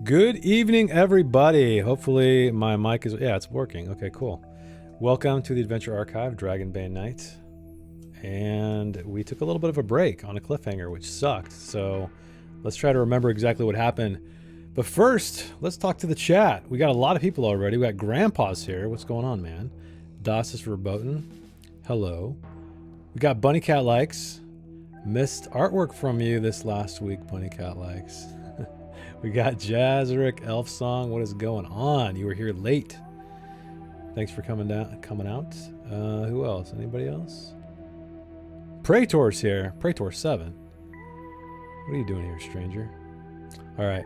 Good evening, everybody. Hopefully my mic is... Yeah, it's working. Okay, cool. Welcome to the Adventure Archive, Dragonbane Night. And we took a little bit of a break on a cliffhanger, which sucked. So let's try to remember exactly what happened. But first, let's talk to the chat. We got a lot of people already. We got Grandpa's here. What's going on, man? Das is verboten. Hello. We got Bunny Cat Likes. Missed artwork from you this last week, Bunny Cat Likes. We got Jazzerick, Elf Song. What is going on? You were here late. Thanks for coming out. Who else? Anybody else? Praetor's here. Praetor 7. What are you doing here, stranger? All right.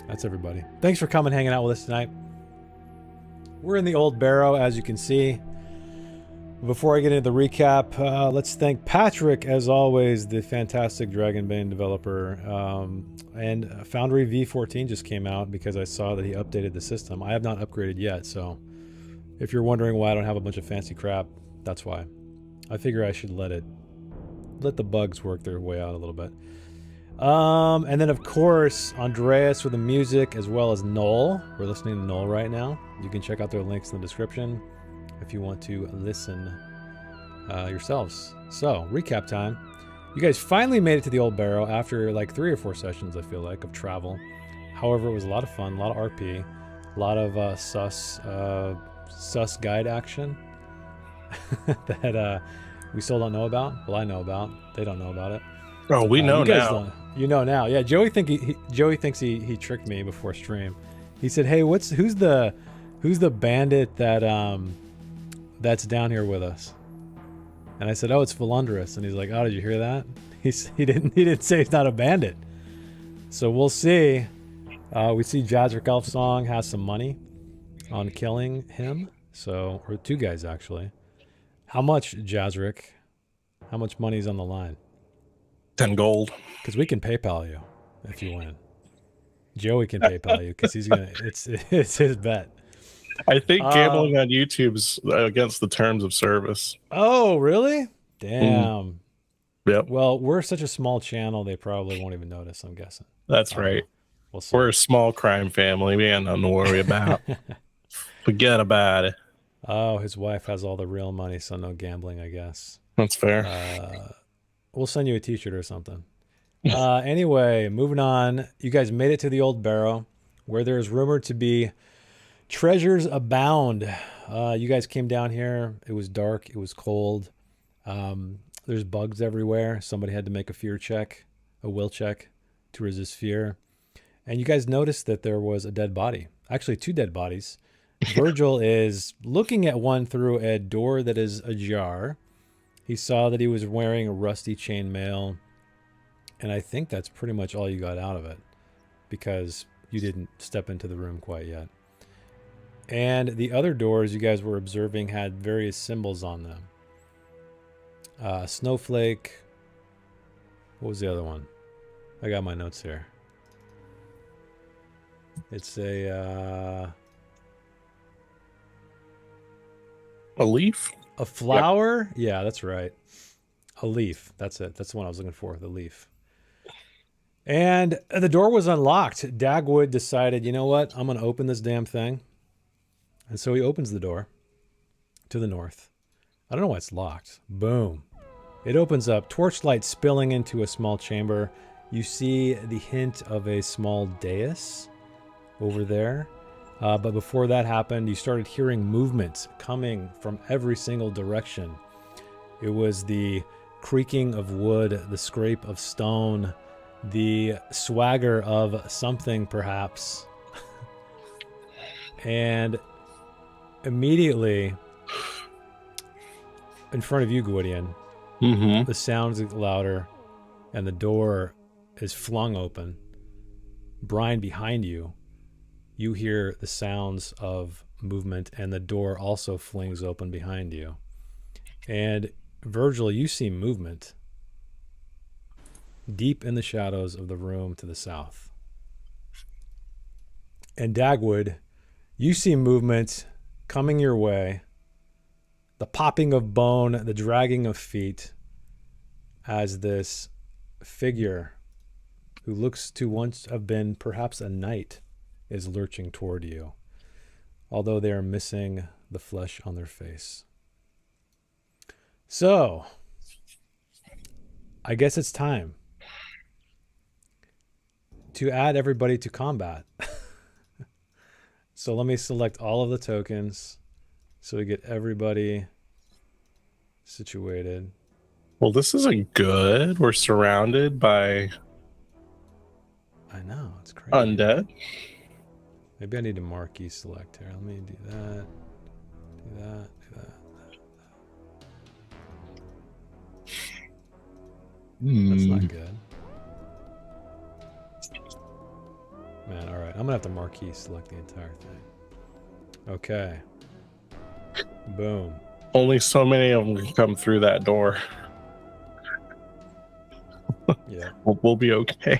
That's everybody. Thanks for coming, hanging out with us tonight. We're in the old barrow, as you can see. Before I get into the recap, let's thank Patrick, as always, the fantastic Dragonbane developer. And Foundry V14 just came out because I saw that he updated the system. I have not upgraded yet, so if you're wondering why I don't have a bunch of fancy crap, that's why. I figure I should let the bugs work their way out a little bit. And then, of course, Andreas with the music, as well as Noel. We're listening to Noel right now. You can check out their links in the description if you want to listen yourselves. So, recap time. You guys finally made it to the old barrow after like 3 or 4 sessions, I feel like, of travel. However, it was a lot of fun, a lot of RP, a lot of sus guide action that we still don't know about. Well, I know about. They don't know about it. Oh, we know now. You know now. Yeah, Joey thinks he tricked me before stream. He said, "Hey, who's the bandit that's down here with us?" And I said, "Oh, it's Volundrous." And he's like, "Oh, did you hear that?" He didn't say he's not a bandit. So we'll see. We see Jazzerick Elf Song has some money on killing him. So, or 2 guys actually. How much, Jazzerick? How much money's on the line? 10 gold. Because we can PayPal you if you win. Joey can PayPal you because he's gonna. It's his bet. I think gambling on YouTube's against the terms of service. Oh, really? Damn. Yep. Well, we're such a small channel, they probably won't even notice, I'm guessing. That's right. We'll see. We're a small crime family. We ain't nothing to worry about. Forget about it. Oh, his wife has all the real money, so no gambling, I guess. That's fair. We'll send you a t-shirt or something. Anyway, moving on. You guys made it to the old barrow, where there's rumored to be treasures abound. You guys came down here. It was dark. It was cold. There's bugs everywhere. Somebody had to make a will check to resist fear. And you guys noticed that there was a dead body. Actually, 2 dead bodies. Virgil is looking at one through a door that is ajar. He saw that he was wearing a rusty chainmail. And I think that's pretty much all you got out of it, because you didn't step into the room quite yet. And the other doors you guys were observing had various symbols on them. Snowflake. What was the other one? I got my notes here. It's a leaf? A flower? Yep. Yeah, that's right. A leaf. That's it. That's the one I was looking for, the leaf. And the door was unlocked. Dagwood decided, you know what? I'm going to open this damn thing. And so he opens the door to the north. I don't know why it's locked. Boom. It opens up, torchlight spilling into a small chamber. You see the hint of a small dais over there. But before that happened, you started hearing movement coming from every single direction. It was the creaking of wood, the scrape of stone, the swagger of something perhaps. And immediately in front of you, Gwydion, the sounds get louder and the door is flung open. Brian, behind you, you hear the sounds of movement, and the door also flings open behind you. And Virgil, you see movement deep in the shadows of the room to the south. And Dagwood, you see movement coming your way, the popping of bone, the dragging of feet, as this figure who looks to once have been perhaps a knight is lurching toward you, although they are missing the flesh on their face. So, I guess it's time to add everybody to combat. So let me select all of the tokens so we get everybody situated. Well, this isn't good. We're surrounded by I know, it's crazy. undead. Maybe I need to marquee select here. Let me do that. Do that. Do that. That's not good. Man, all right. I'm going to have to marquee select the entire thing. Okay. Boom. Only so many of them can come through that door. Yeah. We'll be okay.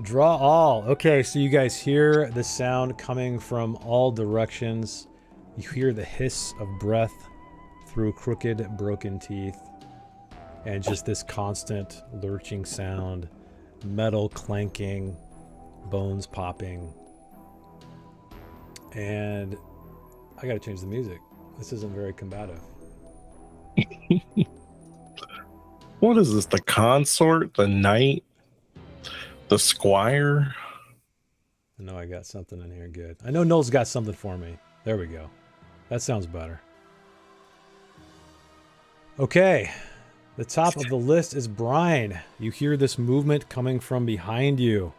Draw all. Okay, so you guys hear the sound coming from all directions. You hear the hiss of breath through crooked, broken teeth. And just this constant lurching sound, metal clanking, bones popping. And I gotta change the music. This isn't very combative. What is this? The consort? The knight? The squire? I know I got something in here good. I know Noel's got something for me. There we go. That sounds better. Okay. The top of the list is Brian. You hear this movement coming from behind you.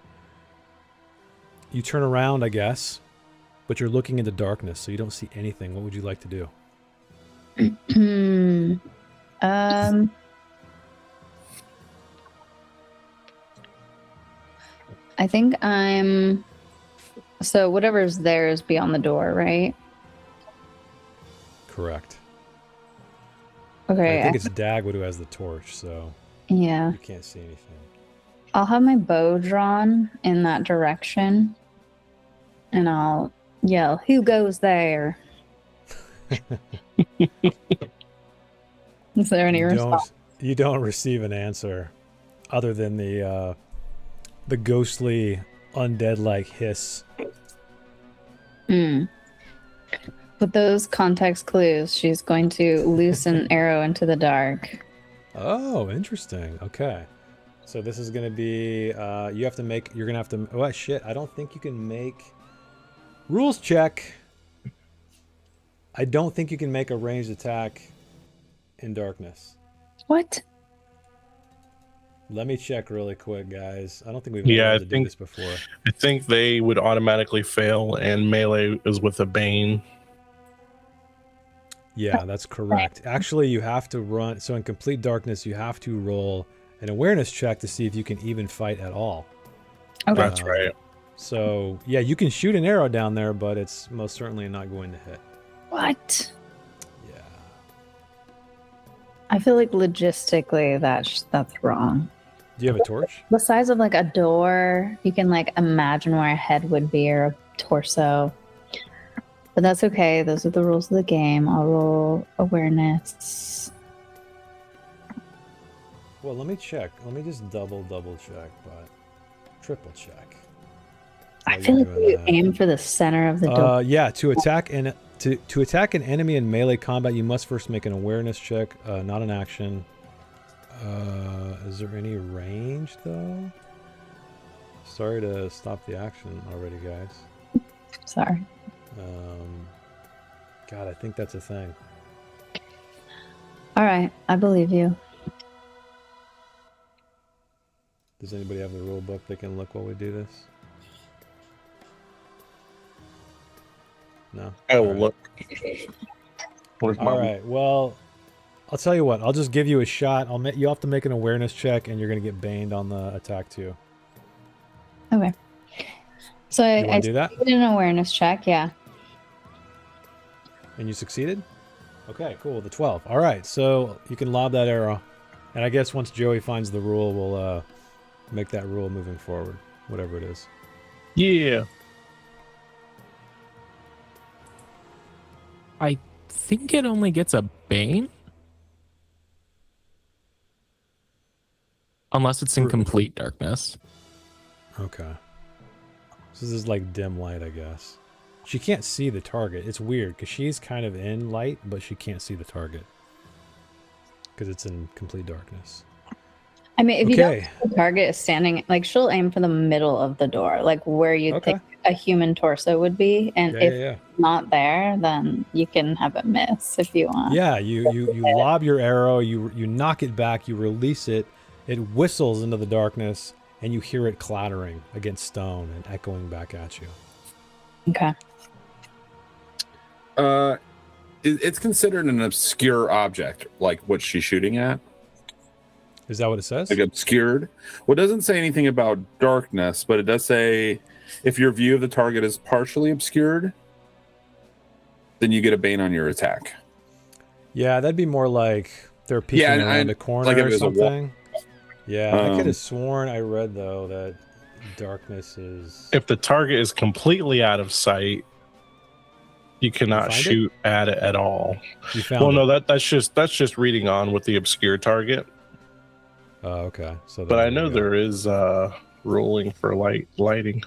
You turn around, I guess, but you're looking into darkness, so you don't see anything. What would you like to do? I think so whatever's there is beyond the door, right? Correct. Okay. I think it's Dagwood who has the torch, so yeah. you can't see anything. I'll have my bow drawn in that direction, and I'll yell, "Who goes there?" Is there any response? You don't receive an answer other than the ghostly undead-like hiss. With those context clues, she's going to loose an arrow into the dark. Oh, interesting. Okay. So this is going to be, you have to make, you're going to have to, oh shit, I don't think you can make, rules check. I don't think you can make a ranged attack in darkness. What? Let me check really quick, guys. I don't think we've been able to do this before. I think they would automatically fail, and melee is with a bane. Yeah, that's correct. Actually, you have to run, so in complete darkness, you have to roll an awareness check to see if you can even fight at all. Okay. That's right. So, yeah, you can shoot an arrow down there, but it's most certainly not going to hit. What? Yeah. I feel like logistically that's wrong. Do you have a torch? The size of like a door, you can like imagine where a head would be or a torso. But that's okay. Those are the rules of the game. I'll roll awareness. Well, let me check. Let me just double check, but triple check. I feel like you aim for the center of the door. Yeah, to attack an enemy in melee combat, you must first make an awareness check, not an action. Is there any range though? Sorry to stop the action already, guys. Sorry. God, I think that's a thing. All right, I believe you. Does anybody have the rule book they can look while we do this? No? I will look. All right, well, I'll tell you what. I'll just give you a shot. You have to make an awareness check, and you're going to get baned on the attack too. Okay. So I do that? did an awareness check, yeah. And you succeeded? Okay, cool. The 12. All right, so you can lob that arrow. And I guess once Joey finds the rule, we'll make that rule moving forward, whatever it is. Yeah. I think it only gets a bane. Unless it's in complete darkness. Okay. So this is like dim light, I guess. She can't see the target. It's weird because she's kind of in light, but she can't see the target because it's in complete darkness. I mean, if you don't see the target is standing, like she'll aim for the middle of the door, like where you think a human torso would be. And if not there, then you can have a miss if you want. Yeah, you lob your arrow, you knock it back, you release it, it whistles into the darkness, and you hear it clattering against stone and echoing back at you. Okay. It's considered an obscure object, like what she's shooting at. Is that what it says? Like obscured. Well, it doesn't say anything about darkness, but it does say if your view of the target is partially obscured, then you get a bane on your attack. Yeah, that'd be more like they're peeking around a corner like or something. Yeah, I could have sworn I read, though, that darkness is... If the target is completely out of sight, you cannot shoot at it at all. You found no, that's just reading on with the obscure target. Oh, okay. So, but I know there is ruling for lighting.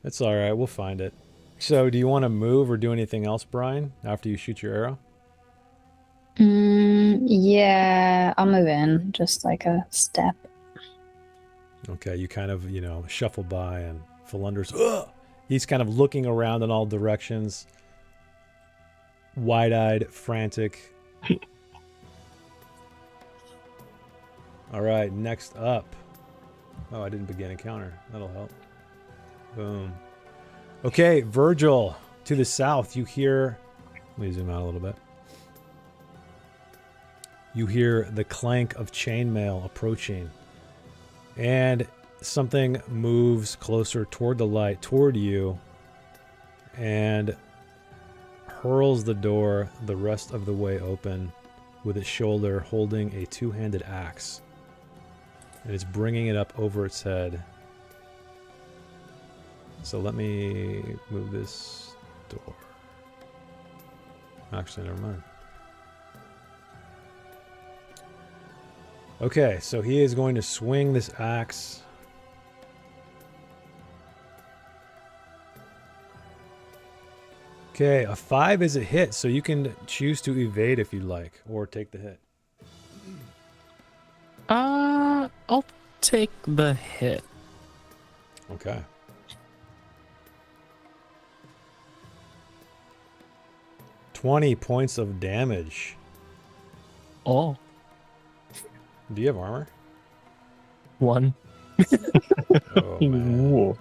It's all right. We'll find it. So, do you want to move or do anything else, Brian, after you shoot your arrow? Yeah, I'll move in just like a step. Okay, you kind of, shuffle by, and Philander's, he's kind of looking around in all directions, wide-eyed, frantic. All right, next up. Oh, I didn't begin encounter. That'll help. Boom. Okay, Virgil, to the south, you hear... Let me zoom out a little bit. You hear the clank of chainmail approaching. And something moves closer toward the light, toward you, and hurls the door the rest of the way open with its shoulder holding a two-handed axe. And it's bringing it up over its head. So let me move this door. Actually, never mind. Okay, so he is going to swing this axe. Okay, a 5 is a hit, so you can choose to evade if you'd like, or take the hit. I'll take the hit. Okay. $20 points of damage. Oh. Do you have armor? 1. Oh, man.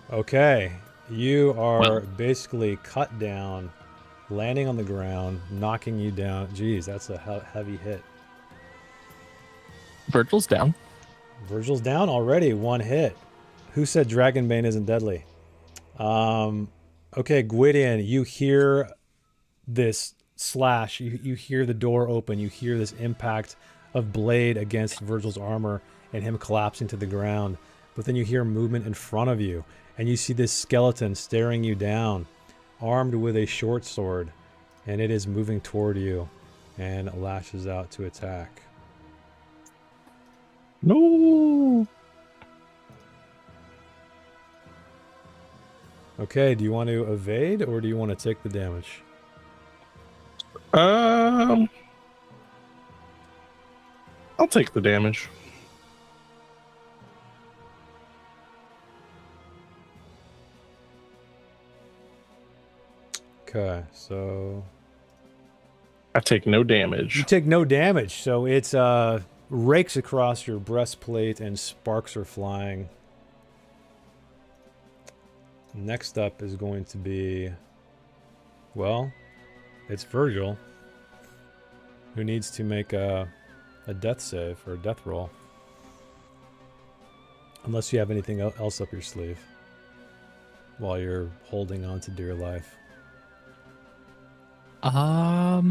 Okay. You are basically cut down, landing on the ground, knocking you down. Jeez, that's a heavy hit. Virgil's down. Virgil's down already. 1 hit. Who said Dragonbane isn't deadly? Okay, Gwydion, you hear this slash. You hear the door open. You hear this impact of blade against Virgil's armor and him collapsing to the ground. But then you hear movement in front of you, and you see this skeleton staring you down, armed with a short sword, and it is moving toward you and lashes out to attack. No. Okay, do you want to evade or do you want to take the damage? I'll take the damage. Okay, so I take no damage. you take no damage, so it's rakes across your breastplate and sparks are flying. Next up is going to be, well, it's Virgil, who needs to make a death save or a death roll. Unless you have anything else up your sleeve while you're holding on to dear life. I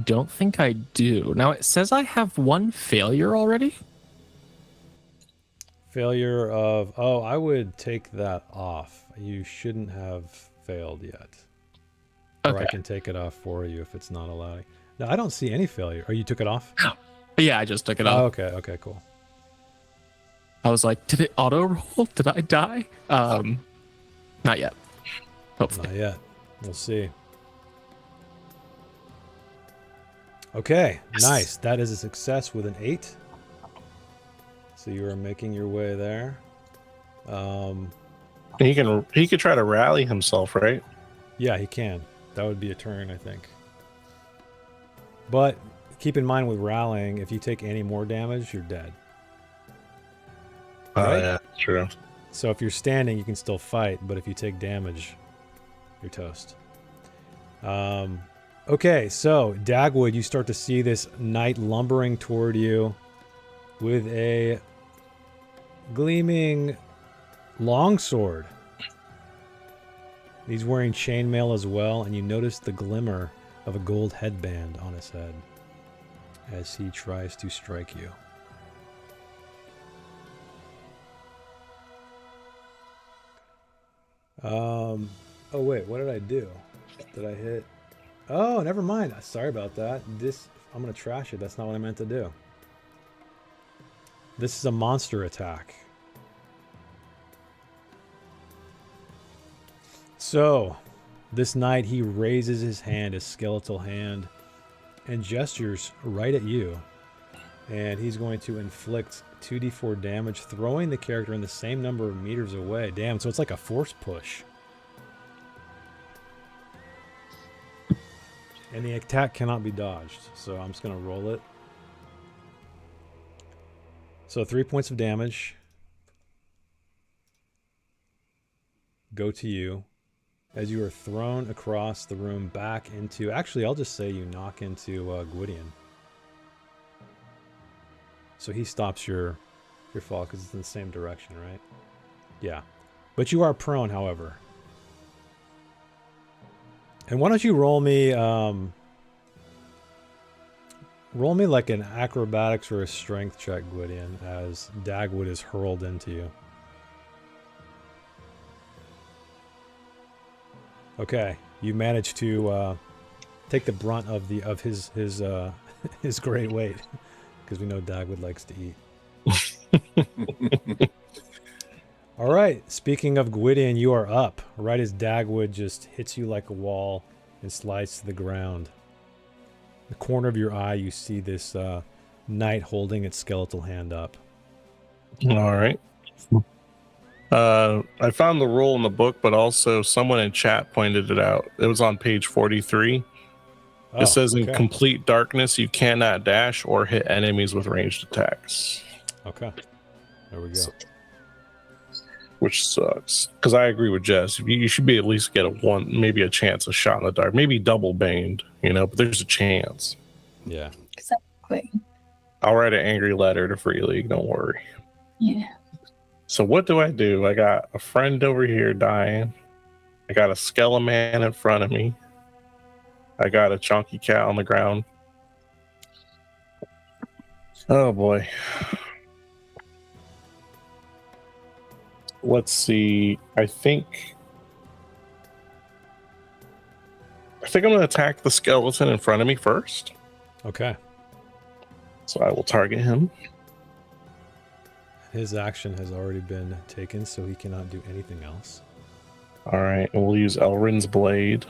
don't think I do. Now it says I have 1 failure already. Failure of... Oh, I would take that off. You shouldn't have failed yet. Or I can take it off for you if it's not allowing. No, I don't see any failure. Oh, you took it off? Yeah, I just took it Oh, off. okay, okay, cool. I was like, did it auto roll? Did I die? Not yet. Hopefully. Not yet. We'll see. Okay, nice. That is a success with an 8. So you are making your way there. He could try to rally himself, right? Yeah, he can. That would be a turn, I think. But keep in mind with rallying, if you take any more damage, you're dead. Right? Yeah, true. So if you're standing, you can still fight, but if you take damage, you're toast. Okay, so Dagwood, you start to see this knight lumbering toward you with a gleaming longsword. He's wearing chainmail as well, and you notice the glimmer of a gold headband on his head as he tries to strike you. Oh wait, what did I do? Did I hit? Oh, never mind. Sorry about that. I'm gonna trash it. That's not what I meant to do. This is a monster attack. So, this knight, he raises his hand, his skeletal hand, and gestures right at you. And he's going to inflict 2d4 damage, throwing the character in the same number of meters away. Damn, so it's like a force push. And the attack cannot be dodged, so I'm just going to roll it. So 3 points of damage go to you as you are thrown across the room back into... Actually, I'll just say you knock into Gwydion. So he stops your fall because it's in the same direction, right? Yeah. But you are prone, however. And why don't you roll me... roll me like an acrobatics or a strength check, Gwydion, as Dagwood is hurled into you. Okay, you managed to take the brunt of his his great weight, because we know Dagwood likes to eat. All right, speaking of Gwydion, you are up right as Dagwood just hits you like a wall and slides to the ground. In the corner of your eye, you see this knight holding its skeletal hand up. All right. I found the rule in the book, but also someone in chat pointed it out. It was on page 43. It says in complete darkness, you cannot dash or hit enemies with ranged attacks. Okay. There we go. Which sucks. Because I agree with Jess. You should be at least get maybe a chance, a shot in the dark. Maybe double baned, but there's a chance. Yeah. Exactly. I'll write an angry letter to Free League, don't worry. Yeah. So what do? I got a friend over here dying. I got a skeleman in front of me. I got a chunky cat on the ground. Oh boy. Let's see. I think I'm going to attack the skeleton in front of me first. Okay. So I will target him. His action has already been taken, so he cannot do anything else. All right, and we'll use Elrin's Blade.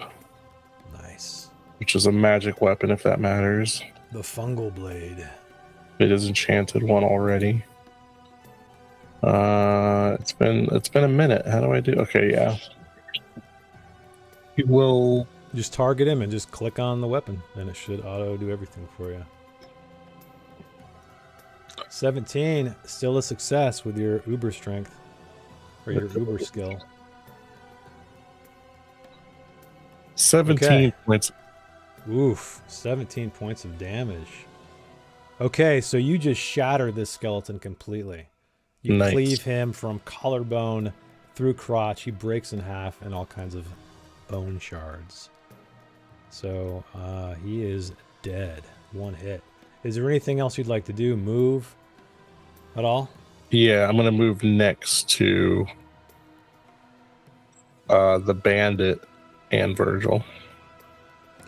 Nice. Which is a magic weapon, if that matters. The fungal blade. It is enchanted one already. It's been a minute. How do I do? Okay, yeah. You will just target him and just click on the weapon, and it should auto do everything for you. 17, still a success with your uber strength or your uber skill. 17 points. Oof, 17 points of damage. Okay, so you just shatter this skeleton completely. You cleave him from collarbone through crotch. He breaks in half and all kinds of bone shards. So he is dead. One hit. Is there anything else you'd like to do? Move at all? Yeah, I'm going to move next to the bandit and Virgil.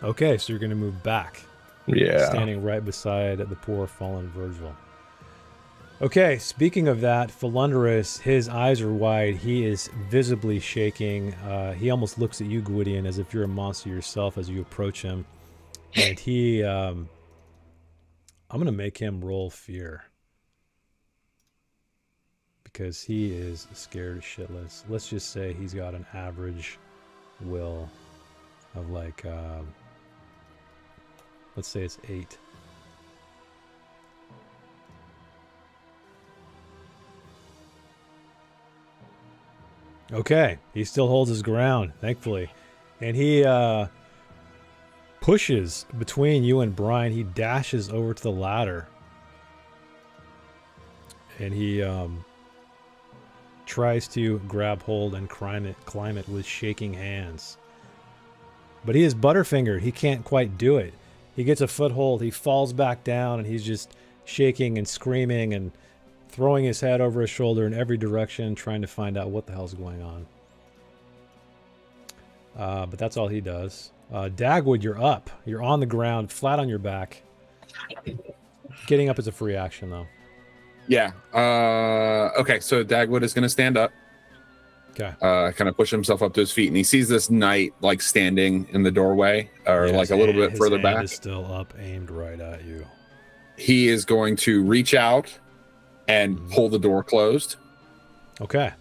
Okay, so you're going to move back. Yeah. Standing right beside the poor fallen Virgil. Okay, speaking of that, Falunderous, his eyes are wide. He is visibly shaking. He almost looks at you, Gwydion, as if you're a monster yourself as you approach him. And he, I'm going to make him roll fear. Because he is scared shitless. Let's just say he's got an average will of like, let's say it's 8. Okay, he still holds his ground, thankfully. And he pushes between you and Brian. He dashes over to the ladder. And he tries to grab hold and climb it with shaking hands. But he is butterfingered. He can't quite do it. He gets a foothold. He falls back down, and he's just shaking and screaming and throwing his head over his shoulder in every direction, trying to find out what the hell's going on. But that's all he does. Dagwood, you're up. You're on the ground, flat on your back. Getting up is a free action, though. Yeah. Okay, so Dagwood is going to stand up. Okay. Kind of push himself up to his feet, and he sees this knight like standing in the doorway, or like a little bit further back. His hand is still up, aimed right at you. He is going to reach out and pull the door closed. Okay.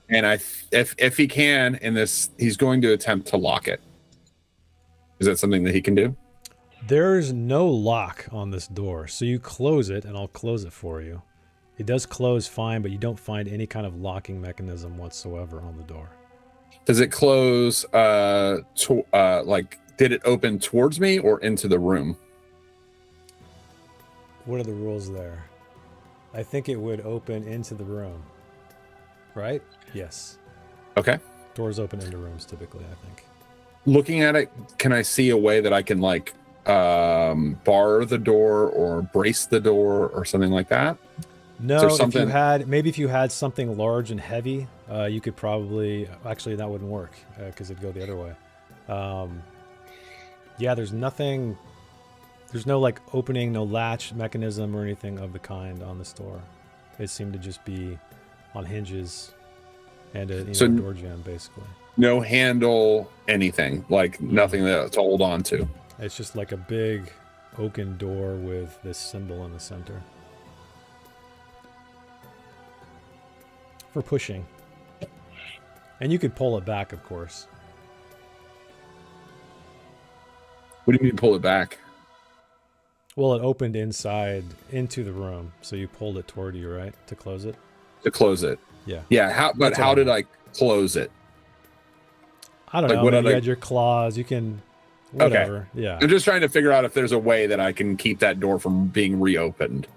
And if he can, in this, he's going to attempt to lock it. Is that something that he can do? There's no lock on this door, so you close it, and I'll close it for you. It does close fine, but you don't find any kind of locking mechanism whatsoever on the door. Does it close, like, did it open towards me or into the room? What are the rules there? I think it would open into the room. Right? Yes. Okay. Doors open into rooms typically, I think. Looking at it, can I see a way that I can, like, bar the door or brace the door or something like that? No, if you had something large and heavy, you could probably, actually that wouldn't work because it'd go the other way. Yeah, there's nothing, there's no like opening, no latch mechanism or anything of the kind on this door. It seemed to just be on hinges and a door jam basically. No handle, anything, like nothing to hold on to. It's just like a big oaken door with this symbol in the center. For pushing. And you could pull it back, of course. What do you mean pull it back? Well, it opened inside into the room, so you pulled it toward you, right? To close it? To close it. Yeah. Yeah, how did I close it? I don't know. You had your claws, you can whatever. Okay. Yeah. I'm just trying to figure out if there's a way that I can keep that door from being reopened.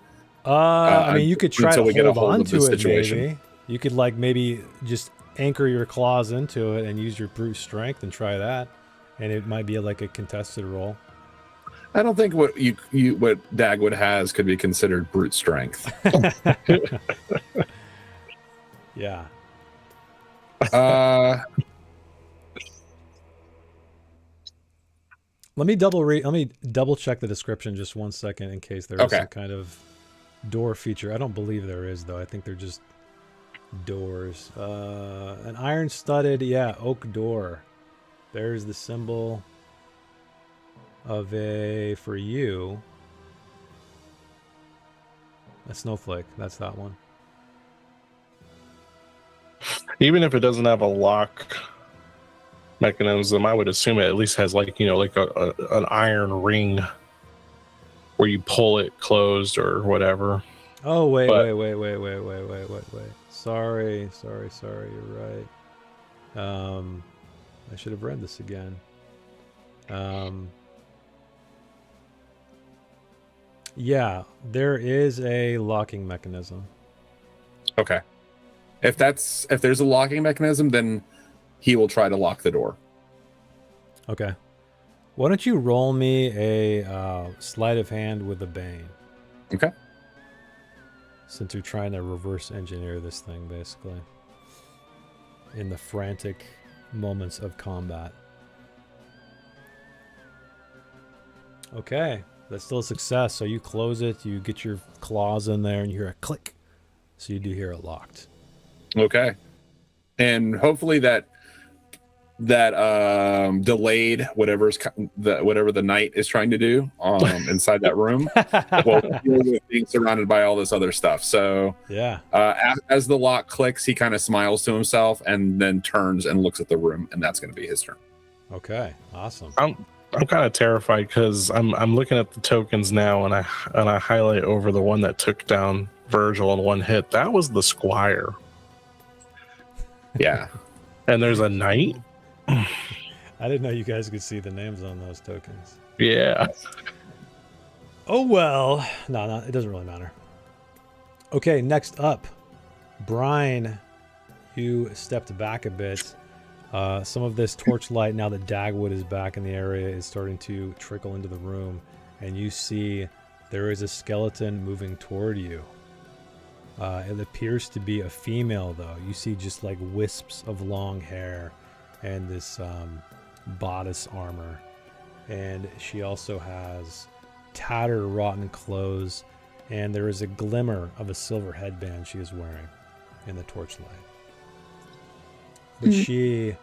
I mean, you could try to hold on to it, maybe. You could like maybe just anchor your claws into it and use your brute strength and try that, and it might be like a contested roll. I don't think what what Dagwood has could be considered brute strength. Yeah. Let me double check the description just 1 second in case there is some kind of door feature. I don't believe there is though. I think they're just doors. An iron studded, oak door. There's the symbol of for you, a snowflake. That's that one. Even if it doesn't have a lock mechanism, I would assume it at least has like an iron ring where you pull it closed or whatever. Oh wait. Sorry. You're right. I should have read this again. Yeah, there is a locking mechanism. Okay. If there's a locking mechanism, then he will try to lock the door. Okay. Why don't you roll me a sleight of hand with a bane? Okay. Since you're trying to reverse engineer this thing, basically. In the frantic moments of combat. Okay. That's still a success. So you close it, you get your claws in there, and you hear a click So you do hear it locked. Okay. And hopefully that delayed whatever the knight is trying to do inside that room will deal with being surrounded by all this other stuff. So yeah, as the lock clicks, he kind of smiles to himself and then turns and looks at the room, and that's going to be his turn. Okay, awesome. I'm kind of terrified because I'm looking at the tokens now, and I highlight over the one that took down Virgil in one hit. That was the squire. Yeah. And there's a knight. I didn't know you guys could see the names on those tokens. Yeah. Oh well. No, it doesn't really matter. Okay, next up, Brian, you stepped back a bit. Some of this torchlight, now that Dagwood is back in the area, is starting to trickle into the room, and you see there is a skeleton moving toward you. It appears to be a female, though. You see just like wisps of long hair and this bodice armor. And she also has tattered, rotten clothes, and there is a glimmer of a silver headband she is wearing in the torchlight. But she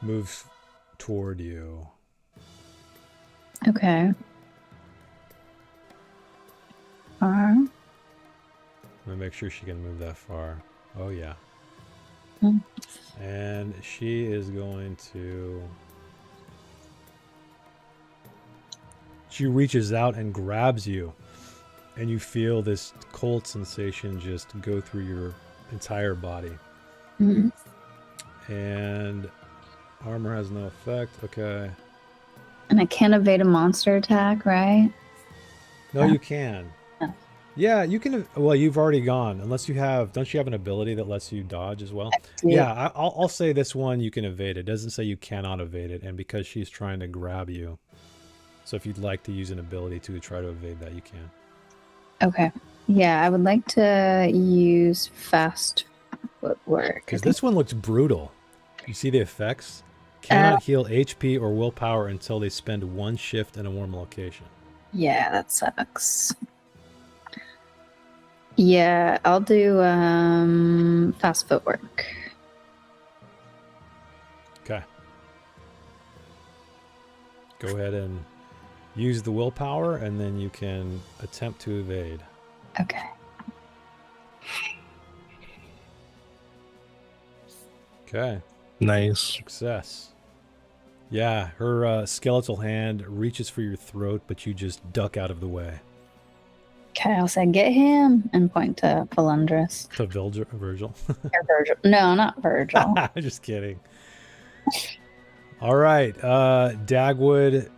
moves toward you. Okay. Let me make sure she can move that far. Oh, yeah. Hmm. And she is going to... She reaches out and grabs you. And you feel this cold sensation just go through your entire body. Mm-hmm. And armor has no effect. Okay. And I can't evade a monster attack, right? No, you can. Oh. Yeah, you can. Well, you've already gone. Unless you have, don't you have an ability that lets you dodge as well? Yeah, I'll say this one you can evade. It doesn't say you cannot evade it, and because she's trying to grab you, so if you'd like to use an ability to try to evade that, you can. Okay. Yeah, I would like to use fast footwork. Because this one looks brutal. You see the effects? Cannot heal HP or willpower until they spend one shift in a warm location. Yeah, that sucks. Yeah, I'll do fast footwork. Okay. Go ahead and use the willpower, and then you can attempt to evade. Okay. Okay. Nice. Success. Yeah, her skeletal hand reaches for your throat, but you just duck out of the way. Okay, I'll say get him and point to Falundrus. To Virgil? Or Virgil. No, not Virgil. Just kidding. All right, Dagwood,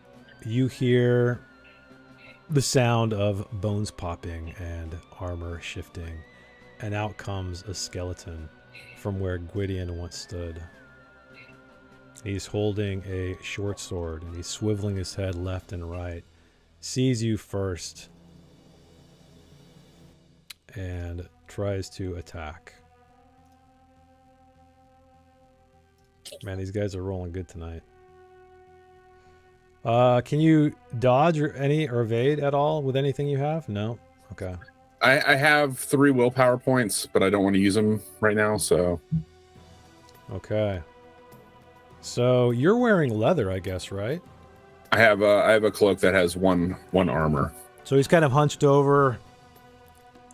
you hear the sound of bones popping and armor shifting, and out comes a skeleton from where Gwydion once stood. He's holding a short sword, and he's swiveling his head left and right. Sees you first, and tries to attack. Man, these guys are rolling good tonight. Can you dodge or evade at all with anything you have? No? Okay. I have 3 willpower points, but I don't want to use them right now, so... Okay. So you're wearing leather, I guess, right? I have a cloak that has one armor. So he's kind of hunched over.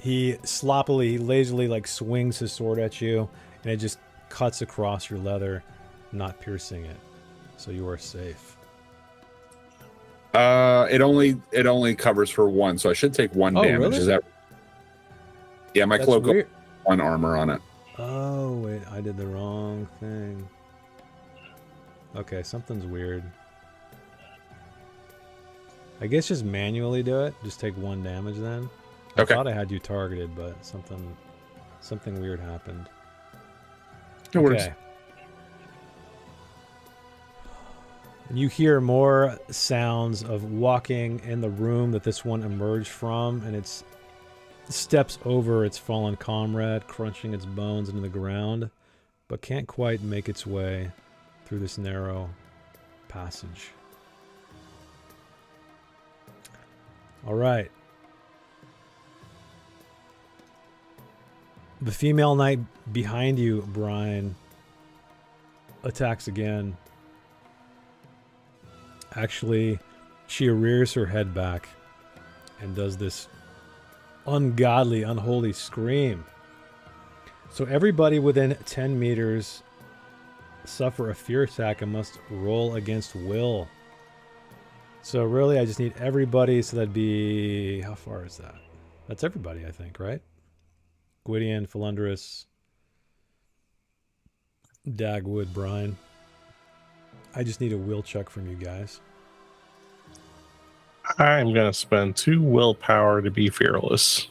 He lazily like swings his sword at you, and it just cuts across your leather, not piercing it. So you are safe. It only covers for 1, so I should take 1 damage. Really? Is that? Yeah, my That's cloak weird. 1 armor on it. Oh wait, I did the wrong thing. Okay, something's weird. I guess just manually do it. Just take 1 damage then. I thought I had you targeted, but something weird happened. It works. And you hear more sounds of walking in the room that this one emerged from, and it steps over its fallen comrade, crunching its bones into the ground, but can't quite make its way through this narrow passage. All right. The female knight behind you, Brian, attacks again. Actually, she rears her head back and does this ungodly, unholy scream. So everybody within 10 meters suffer a fear attack and must roll against will. So really, I just need everybody. So that'd be... How far is that? That's everybody, I think, right? Gwydion, Falundrus, Dagwood, Brian. I just need a will check from you guys. I'm going to spend 2 willpower to be fearless.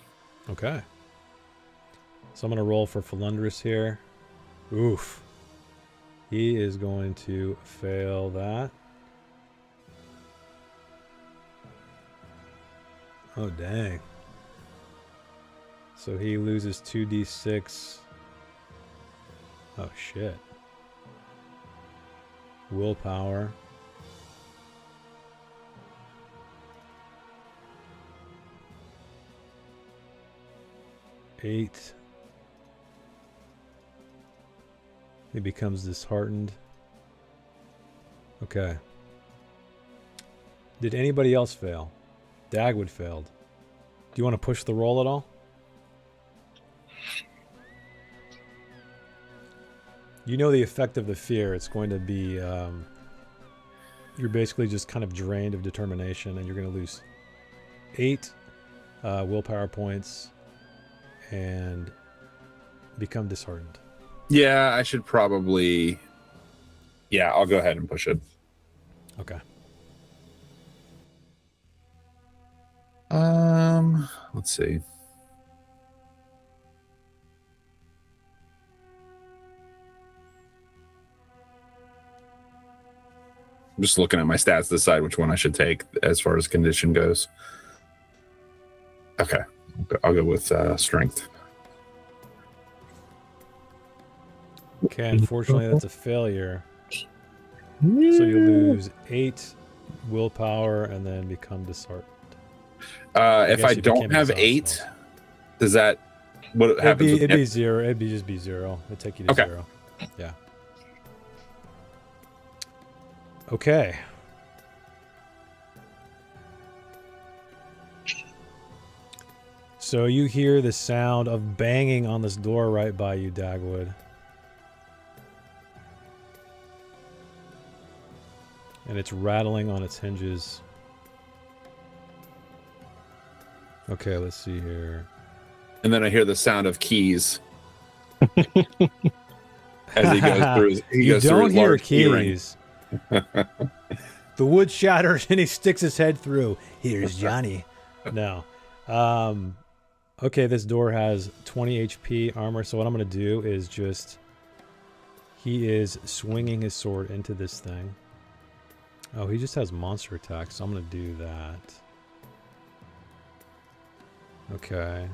Okay. So I'm going to roll for Falundrus here. Oof. He is going to fail that. Oh, dang. So he loses 2d6. Oh, shit. Willpower. Eight. He becomes disheartened. Okay. Did anybody else fail? Dagwood failed. Do you want to push the roll at all? You know the effect of the fear. It's going to be... you're basically just kind of drained of determination, and you're going to lose 8 willpower points and become disheartened. Yeah, I should probably... Yeah, I'll go ahead and push it. Okay. Let's see. I'm just looking at my stats to decide which one I should take as far as condition goes. Okay, I'll go with strength. Okay, unfortunately that's a failure. So you lose 8 willpower and then become disheartened. If I don't have 8, does that... What happens? It'd be 0. It'd just be 0. It'd take you to 0. Yeah. Okay. So you hear the sound of banging on this door right by you, Dagwood. And it's rattling on its hinges. Okay, let's see here. And then I hear the sound of keys. As he goes through You don't hear keys. The wood shatters and he sticks his head through. Here's Johnny. No. Okay, this door has 20 HP armor. So what I'm going to do is just... He is swinging his sword into this thing. Oh, he just has monster attacks. So I'm going to do that. Okay.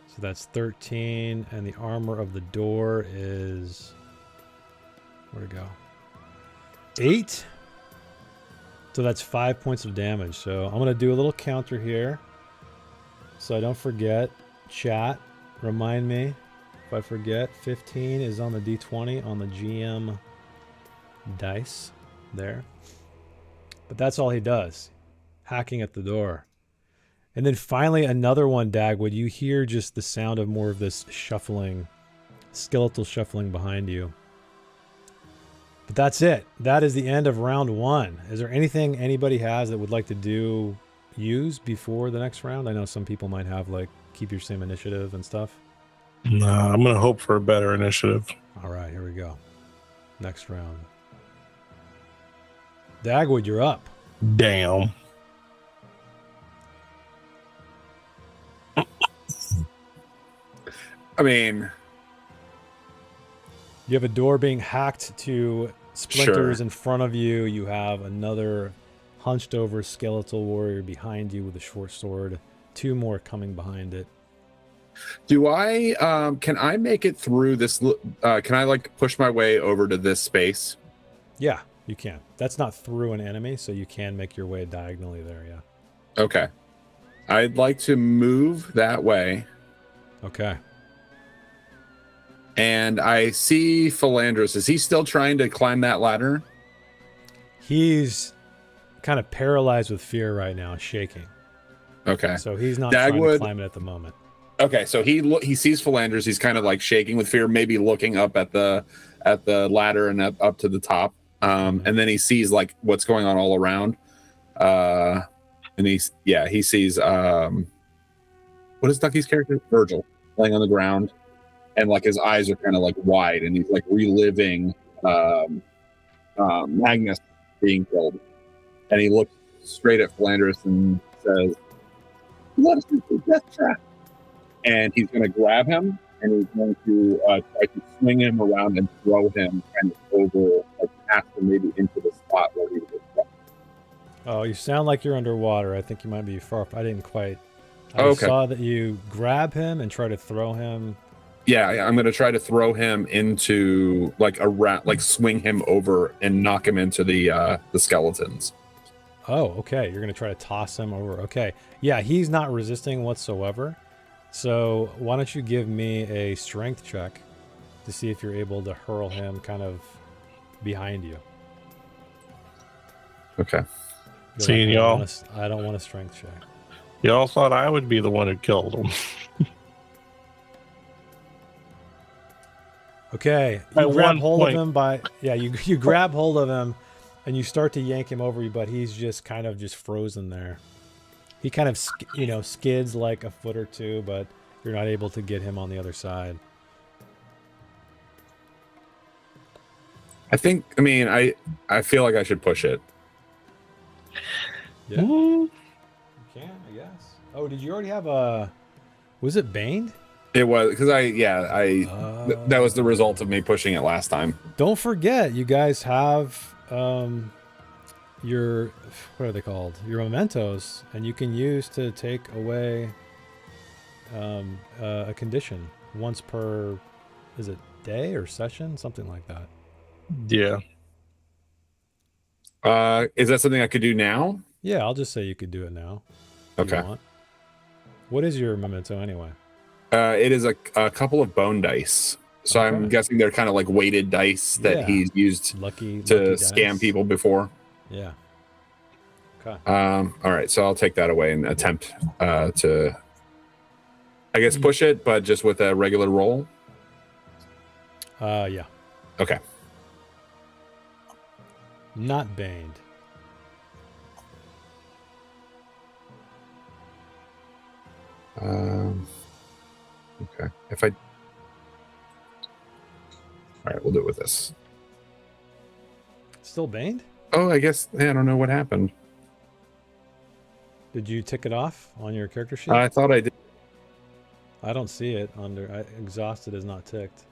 So that's 13. And the armor of the door is... Where'd it go? 8. So that's 5 points of damage. So I'm going to do a little counter here. So I don't forget. Chat, remind me if I forget. 15 is on the D20 on the GM dice there. But that's all he does. Hacking at the door. And then finally another one, Dagwood. You hear just the sound of more of this shuffling, skeletal shuffling behind you. But that's it. That is the end of round 1. Is there anything anybody has that would like to use before the next round? I know some people might have, like, keep your same initiative and stuff. Nah, I'm going to hope for a better initiative. All right, here we go. Next round. Dagwood, you're up. Damn. I mean... You have a door being hacked to splinters in front of you. You have another hunched over skeletal warrior behind you with a short sword. 2 more coming behind it. Do I, can I make it through this? Can I, like, push my way over to this space? Yeah, you can. That's not through an enemy, so you can make your way diagonally there, yeah. Okay. I'd like to move that way. Okay. And I see Philandris. Is he still trying to climb that ladder? He's kind of paralyzed with fear right now, shaking. Okay. So he's not trying to climb it at the moment. Okay, so he sees Philandris. He's kind of like shaking with fear, maybe looking up at the ladder and up to the top. And then he sees like what's going on all around. And he sees what is Ducky's character? Virgil laying on the ground, and like his eyes are kind of like wide, and he's like reliving Magnus being killed. And he looks straight at Philandris and says, "Let us into the death trap." And he's going to grab him, and he's going to try to swing him around and throw him kind of over, like past him, maybe into the spot where he was stuck. Oh, you sound like you're underwater. I think you might be far. I didn't quite. I saw that you grab him and try to throw him. Yeah, I'm going to try to throw him into like swing him over and knock him into the skeletons. Oh, okay. You're going to try to toss him over. Okay. Yeah, he's not resisting whatsoever. So why don't you give me a strength check to see if you're able to hurl him kind of behind you. Okay. Seeing y'all. I don't want a strength check. Y'all thought I would be the one who killed him. Okay. You grab hold of him you grab hold of him and you start to yank him over you, but he's just kind of frozen there. He kind of, skids like a foot or two, but you're not able to get him on the other side. I feel like I should push it. Yeah. You can, I guess. Oh, did you already have was it Baned? It was, because that was the result of me pushing it last time. Don't forget, you guys have your, what are they called? Your mementos, and you can use to take away a condition once per, is it day or session? Something like that. Yeah. Is that something I could do now? Yeah, I'll just say you could do it now. Okay. What is your memento anyway? It is a couple of bone dice. So okay. I'm guessing they're kind of like weighted dice that he's used lucky scam dice. People before. Yeah. Okay. All right, so I'll take that away and attempt to, I guess, push it, but just with a regular roll. Yeah. Okay. Not baned. Okay. All right, we'll do it with this. Still baned? Oh, I guess. I don't know what happened. Did you tick it off on your character sheet? I thought I did. I don't see it under. Exhausted is not ticked.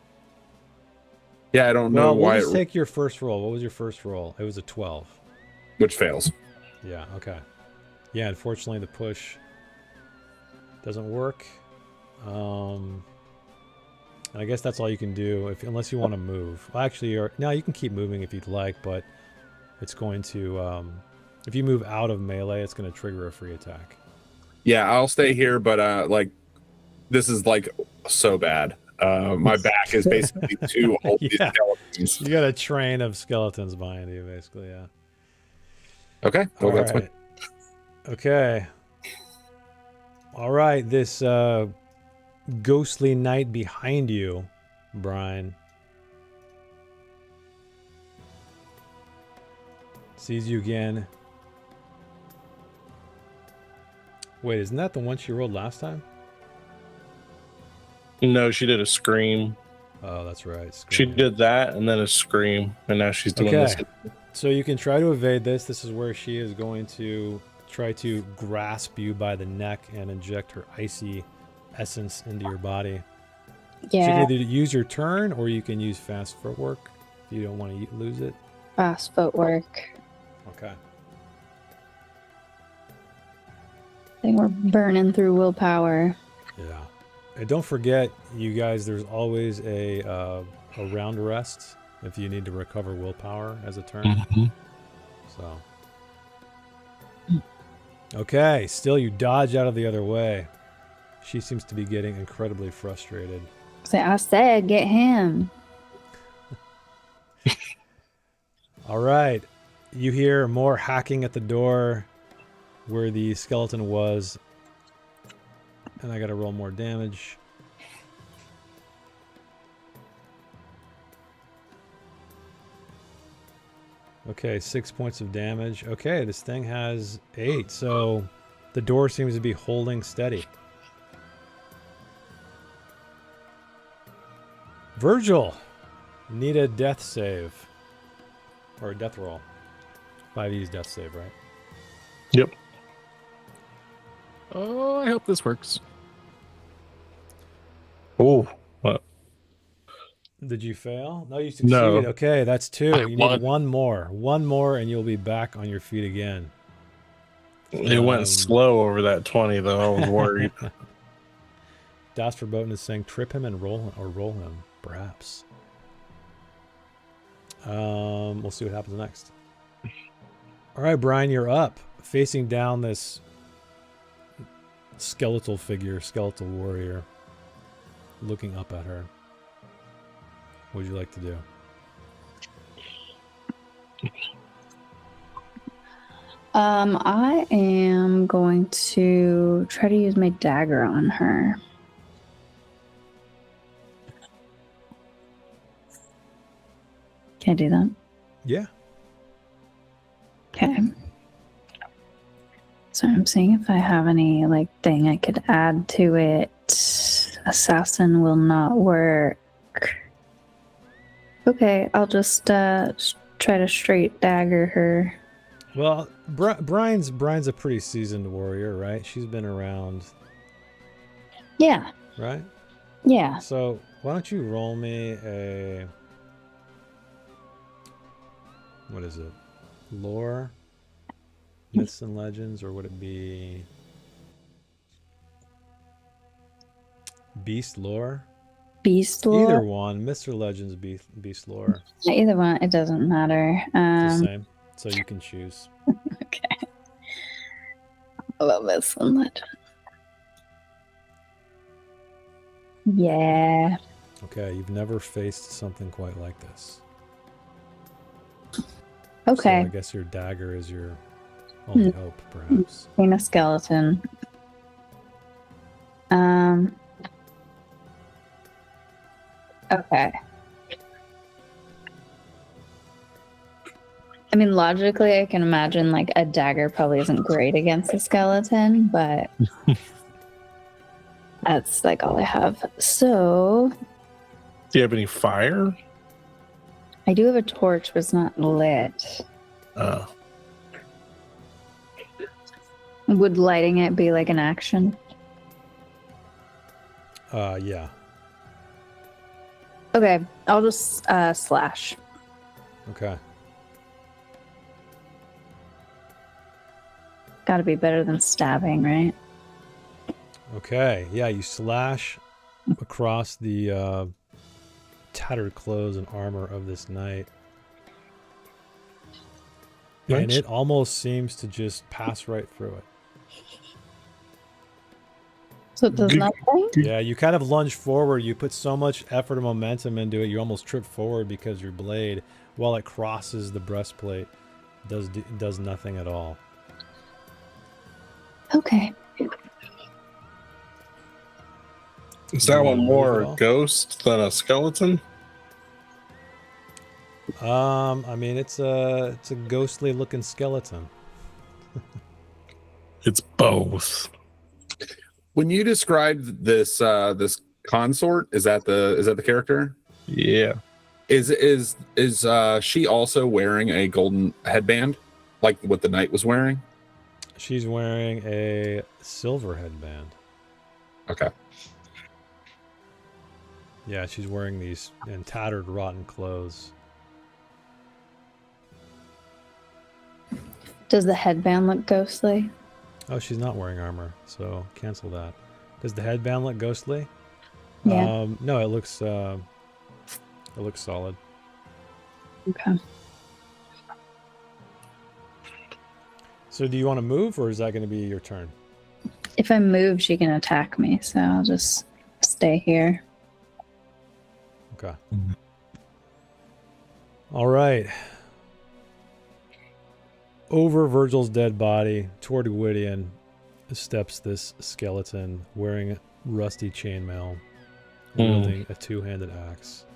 Yeah, I don't know why. We'll just take your first roll. What was your first roll? It was a 12. Which fails. Yeah, okay. Yeah, unfortunately the push doesn't work. And I guess that's all you can do unless you want to move. Well, actually, you can keep moving if you'd like, but it's going to, if you move out of melee, it's going to trigger a free attack. Yeah, I'll stay here, but this is like so bad. My back is basically two old skeletons. You got a train of skeletons behind you, basically. Yeah. Okay. Well, that's right. Okay. All right. This ghostly knight behind you, Brian, sees you again. Wait, isn't that the one she rolled last time? No, she did a scream. Oh, that's right. Scream. She did that and then a scream, and now she's doing this. So you can try to evade this. This is where she is going to try to grasp you by the neck and inject her icy essence into your body. Yeah. So you can either use your turn or you can use fast footwork if you don't want to lose it. Fast footwork. Okay. I think we're burning through willpower. Yeah. And don't forget, you guys, there's always a round rest if you need to recover willpower as a turn. Mm-hmm. So. Okay, still you dodge out of the other way. She seems to be getting incredibly frustrated. So I said, get him. All right. You hear more hacking at the door where the skeleton was. And I got to roll more damage. Okay, 6 points of damage. Okay, this thing has 8, so the door seems to be holding steady. Virgil, need a death save. Or a death roll. 5E's death save, right? Yep. Oh, I hope this works. Oh, what? Did you fail? No, you succeed. No. Okay, that's 2. You won. need one more. One more and you'll be back on your feet again. It went slow over that 20, though. I was worried. Das Verboten is saying trip him and roll him, perhaps. We'll see what happens next. All right, Brian, you're up, facing down this skeletal figure, skeletal warrior, looking up at her. What would you like to do? I am going to try to use my dagger on her. Can I do that? Yeah. Okay. So I'm seeing if I have any thing I could add to it. Assassin will not work. Okay, I'll just try to straight dagger her. Well, Brian's a pretty seasoned warrior, right? She's been around. Yeah. Right? Yeah. So why don't you roll me a... What is it? Lore? Myths and Legends? Or would it be... Beast Lore? Beast Lore? Either one. Myths or Legends, Beast Lore. Either one. It doesn't matter. It's the same. So you can choose. Okay. I love Myths and Legends. Yeah. Okay, you've never faced something quite like this. Okay. So I guess your dagger is your only hope, perhaps. Being a skeleton. Okay. I mean, logically, I can imagine a dagger probably isn't great against a skeleton, but that's all I have. So, Do you have any fire? I do have a torch, but it's not lit. Would lighting it be an action? Yeah. Okay, I'll just slash. Okay. Gotta be better than stabbing, right? Okay. Yeah, you slash across the tattered clothes and armor of this knight. Nice. And it almost seems to just pass right through it. So it does nothing? Yeah, you kind of lunge forward. You put so much effort and momentum into it, you almost trip forward because your blade, while it crosses the breastplate, does nothing at all. Okay. Is that one more ghost than a skeleton? I mean, it's a ghostly looking skeleton. It's both. When you described this this consort, is that the character? Yeah. Is she also wearing a golden headband like what the knight was wearing? She's wearing a silver headband. Okay. Yeah, she's wearing these in tattered, rotten clothes. Does the headband look ghostly? Oh, she's not wearing armor, so cancel that. Does the headband look ghostly? Yeah. No, it looks solid. Okay. So do you want to move, or is that going to be your turn? If I move, she can attack me, so I'll just stay here. Okay. All right. Over Virgil's dead body, toward Gwydion, steps this skeleton wearing rusty chainmail, wielding a two-handed axe.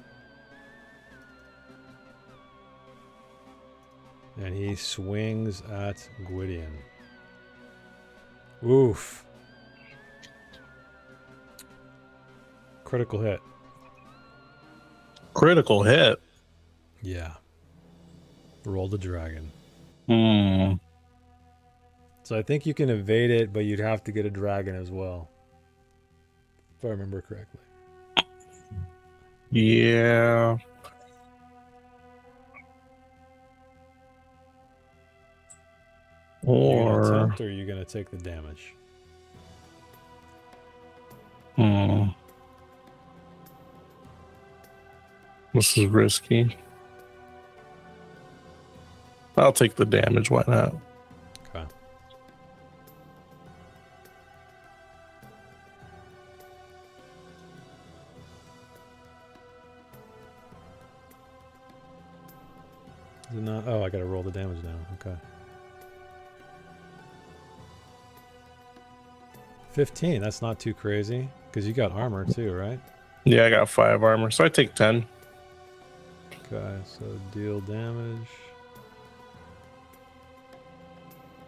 And he swings at Gwydion. Oof. Critical hit. Critical hit? Yeah. Roll the dragon. So I think you can evade it, but you'd have to get a dragon as well. If I remember correctly. Yeah. Are you going to attempt, or are you going to take the damage? This is risky. I'll take the damage. Why not? Okay. Is it not? Oh, I got to roll the damage now. Okay. 15. That's not too crazy because you got armor too, right? Yeah, I got 5 armor, so I take 10. Okay, so deal damage.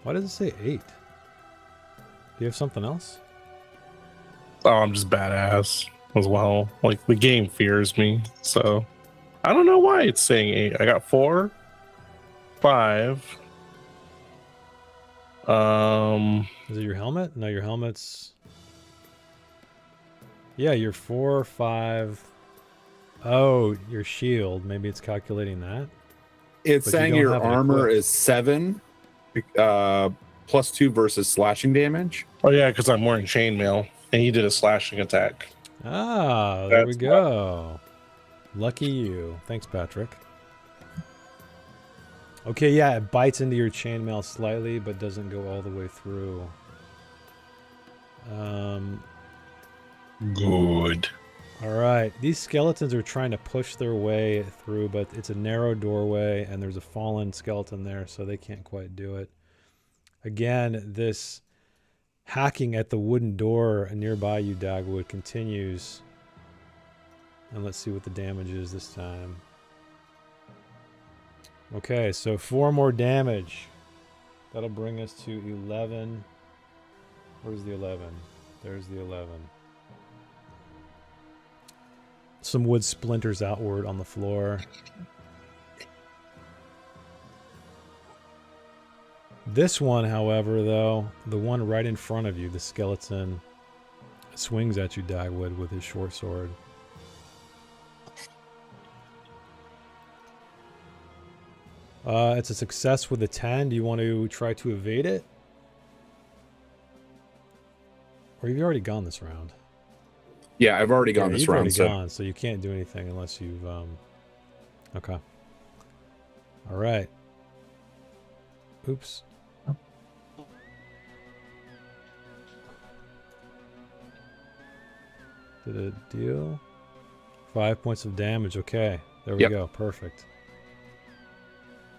Why does it say 8? Do you have something else? Oh, I'm just badass as well. Like, the game fears me, so I don't know why it's saying 8. I got 4, 5. Is it your helmet? No, your helmet's... Yeah, you're 4, 5. Oh, your shield. Maybe it's calculating that. It's saying your armor is 7, +2 versus slashing damage. Oh yeah, because I'm wearing chainmail, and he did a slashing attack. Ah, there we go. Lucky you. Thanks, Patrick. Okay, yeah, it bites into your chainmail slightly, but doesn't go all the way through. Good. All right, these skeletons are trying to push their way through, but it's a narrow doorway, and there's a fallen skeleton there, so they can't quite do it. Again, this hacking at the wooden door nearby you, Dagwood, continues. And let's see what the damage is this time. Okay, so 4 more damage. That'll bring us to 11. Where's the 11? There's the 11. Some wood splinters outward on the floor. This one, however, though, the one right in front of you, the skeleton, swings at you, Dagwood, with his short sword. It's a success with a 10. Do you want to try to evade it? Or have you already gone this round? Yeah, I've already gone this round. Gone, so you can't do anything unless you've... Okay. All right. Oops. Did it deal? 5 points of damage. Okay. There we go. Perfect.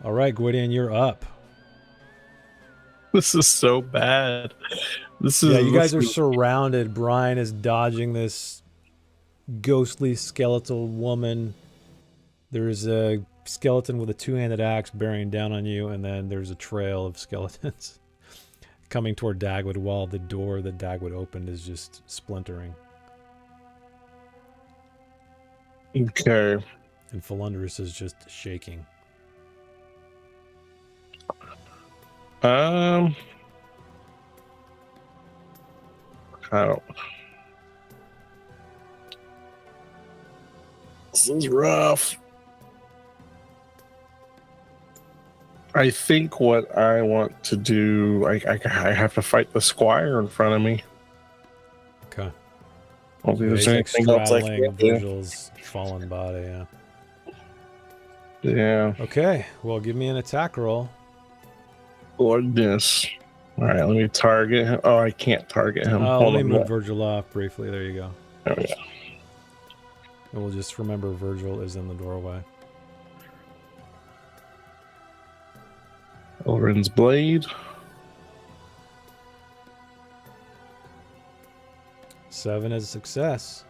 All right, Gwydion, you're up. This is so bad. This is... Yeah, you guys are surrounded. Brian is dodging this ghostly skeletal woman. There's a skeleton with a two-handed axe bearing down on you, and then there's a trail of skeletons coming toward Dagwood while the door that Dagwood opened is just splintering. Okay. And Falundrus is just shaking. I don't... This is rough. I think what I want to do, I have to fight the squire in front of me. Okay. I don't think there's anything else I can do. Virgil's fallen body, yeah. Yeah. Okay, well, give me an attack roll. Goodness. All right, let me target him. Oh, I can't target him. Let me move Virgil off briefly. There you go. There we go. And we'll just remember Virgil is in the doorway. Elrin's Blade. 7 is a success.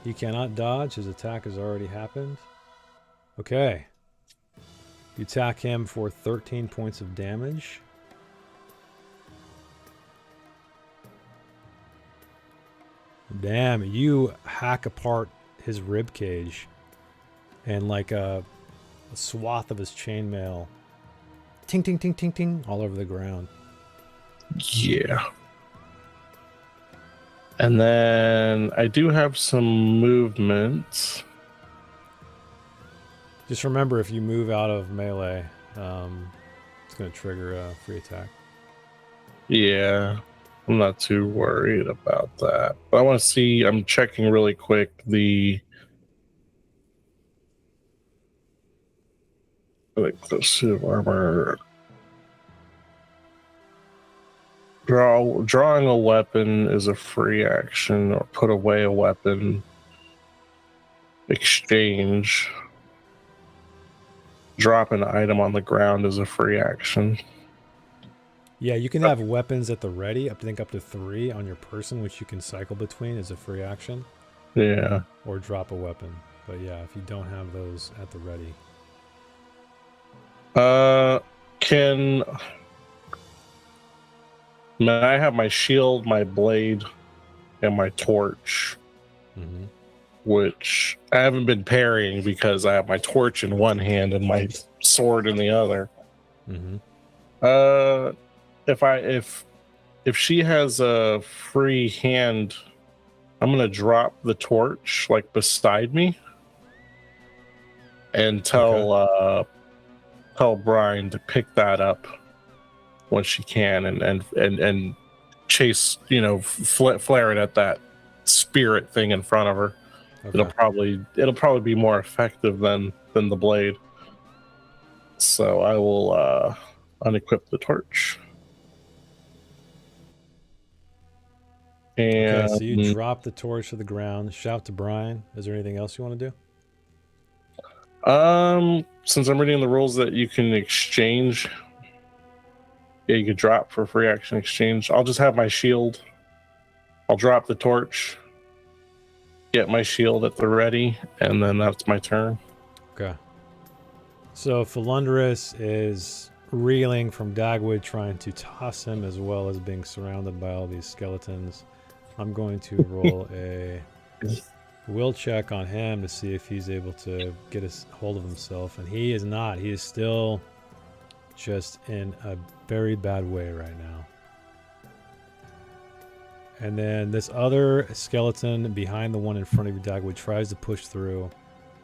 He cannot dodge. His attack has already happened. Okay. You attack him for 13 points of damage. Damn, you hack apart his rib cage and like a swath of his chainmail. Ting, ting, ting, ting, ting, all over the ground. Yeah. And then I do have some movement. Just remember, if you move out of melee, it's going to trigger a free attack. Yeah, I'm not too worried about that. But I want to see, I'm checking really quick the suit of armor. Drawing a weapon is a free action, or put away a weapon. Exchange. Drop an item on the ground is a free action. Yeah, you can have weapons at the ready, up to 3 on your person, which you can cycle between as a free action. Yeah. Or drop a weapon. But yeah, if you don't have those at the ready. I have my shield, my blade, and my torch. Mm-hmm. Which I haven't been parrying because I have my torch in one hand and my sword in the other. Mm-hmm. If she has a free hand, I'm gonna drop the torch like beside me and tell Brian to pick that up when she can and chase, flare it at that spirit thing in front of her. Okay. It'll probably be more effective than the blade. So I will unequip the torch. And okay, so you drop the torch to the ground, shout to Brian. Is there anything else you want to do? Since I'm reading the rules that you can exchange, you could drop for free action exchange. I'll just have my shield. I'll drop the torch, get my shield at the ready, and then that's my turn. Okay. So Falundrus is reeling from Dagwood, trying to toss him, as well as being surrounded by all these skeletons. I'm going to roll a will check on him to see if he's able to get a hold of himself, and he is not. He is still just in a very bad way right now. And then this other skeleton behind the one in front of you, Dagwood, tries to push through,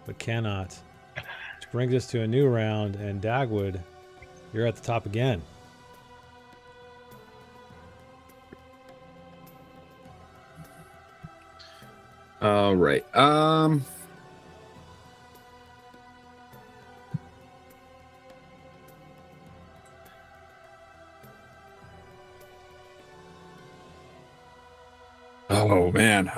but cannot. Which brings us to a new round, and Dagwood, you're at the top again. All right. Oh man.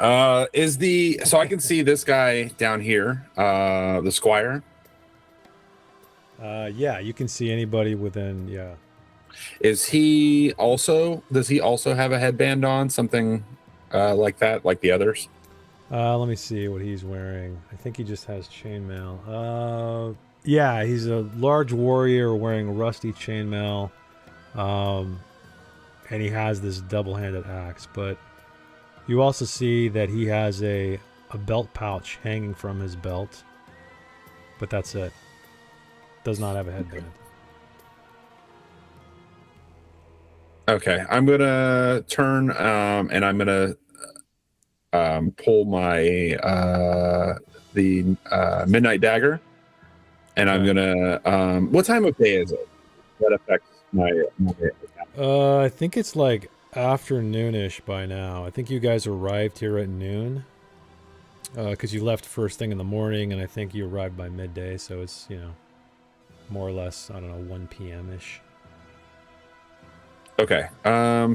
So I can see this guy down here, the squire. Yeah, you can see anybody within, yeah. Does he also have a headband on, something like that, like the others? Let me see what he's wearing. I think he just has chainmail. Yeah, he's a large warrior wearing rusty chainmail. And he has this double-handed axe, but you also see that he has a belt pouch hanging from his belt. But that's it. Does not have a headband. Okay, I'm gonna turn and I'm gonna pull my the midnight dagger, and I'm gonna what time of day is it that affects my I think it's like afternoonish by now. I think you guys arrived here at noon because you left first thing in the morning, and I think you arrived by midday, so it's, more or less, I don't know, 1 p.m. ish. Okay.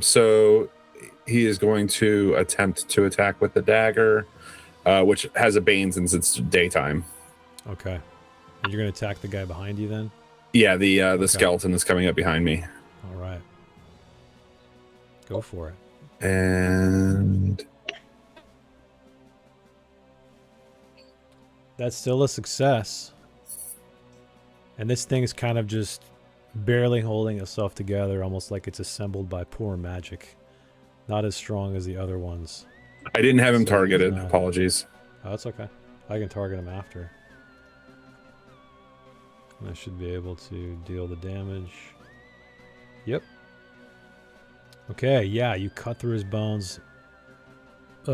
So he is going to attempt to attack with the dagger, which has a bane since it's daytime. Okay. And you're going to attack the guy behind you then? Yeah, the skeleton is coming up behind me. All right. Go for it. And that's still a success. And this thing is kind of just barely holding itself together, almost like it's assembled by poor magic. Not as strong as the other ones. I didn't have him targeted. Apologies. Oh, that's okay. I can target him after. I should be able to deal the damage. Yep. Okay, yeah, you cut through his bones,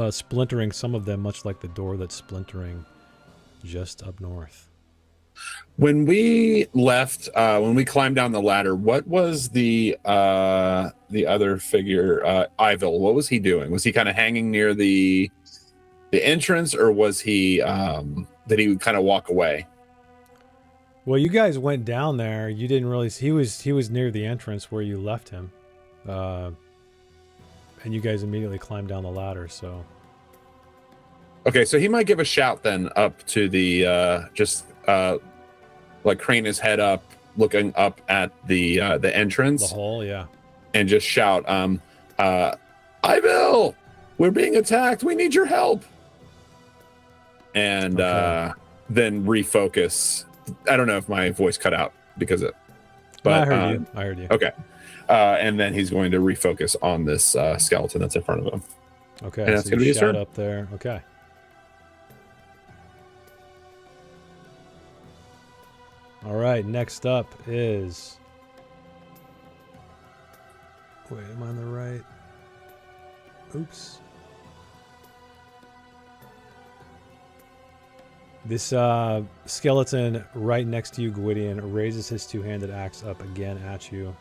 splintering some of them, much like the door that's splintering just up north. When we left, when we climbed down the ladder, what was the other figure, Ivil? What was he doing? Was he kind of hanging near the entrance, or was he did he kind of walk away? Well, you guys went down there. You didn't really. He was near the entrance where you left him, and you guys immediately climbed down the ladder. So. Okay, so he might give a shout then up to the like crane his head up, looking up at the entrance. The hole, yeah. And just shout, Ivil, we're being attacked. We need your help. And then refocus. I don't know if my voice cut out because it. But I heard you. Okay. And then he's going to refocus on this skeleton that's in front of him. Okay. And that's so going to be his turn. up there. Okay. All right, next up is... Wait, am I on the right? Oops. This skeleton right next to you, Gwydion, raises his two-handed axe up again at you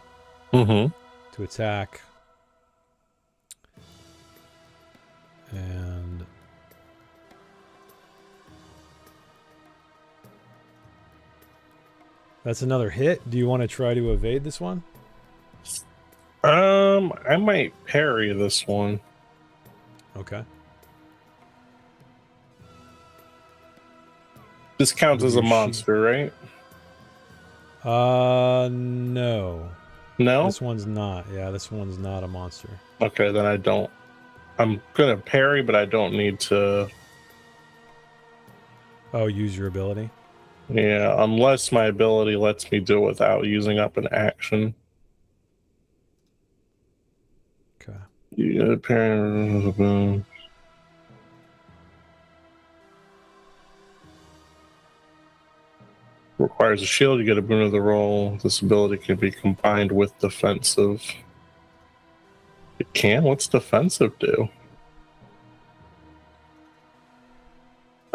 to attack. And... that's another hit. Do you want to try to evade this one? I might parry this one. Okay. This counts as a monster, right? No. No? This one's not. Yeah, this one's not a monster. Okay, then I don't. I'm gonna parry, but I don't need to. Oh, use your ability? Yeah, unless my ability lets me do it without using up an action. Okay. Yeah, parry. Requires a shield. You get a boon of the roll. This ability can be combined with defensive. It can? What's defensive do?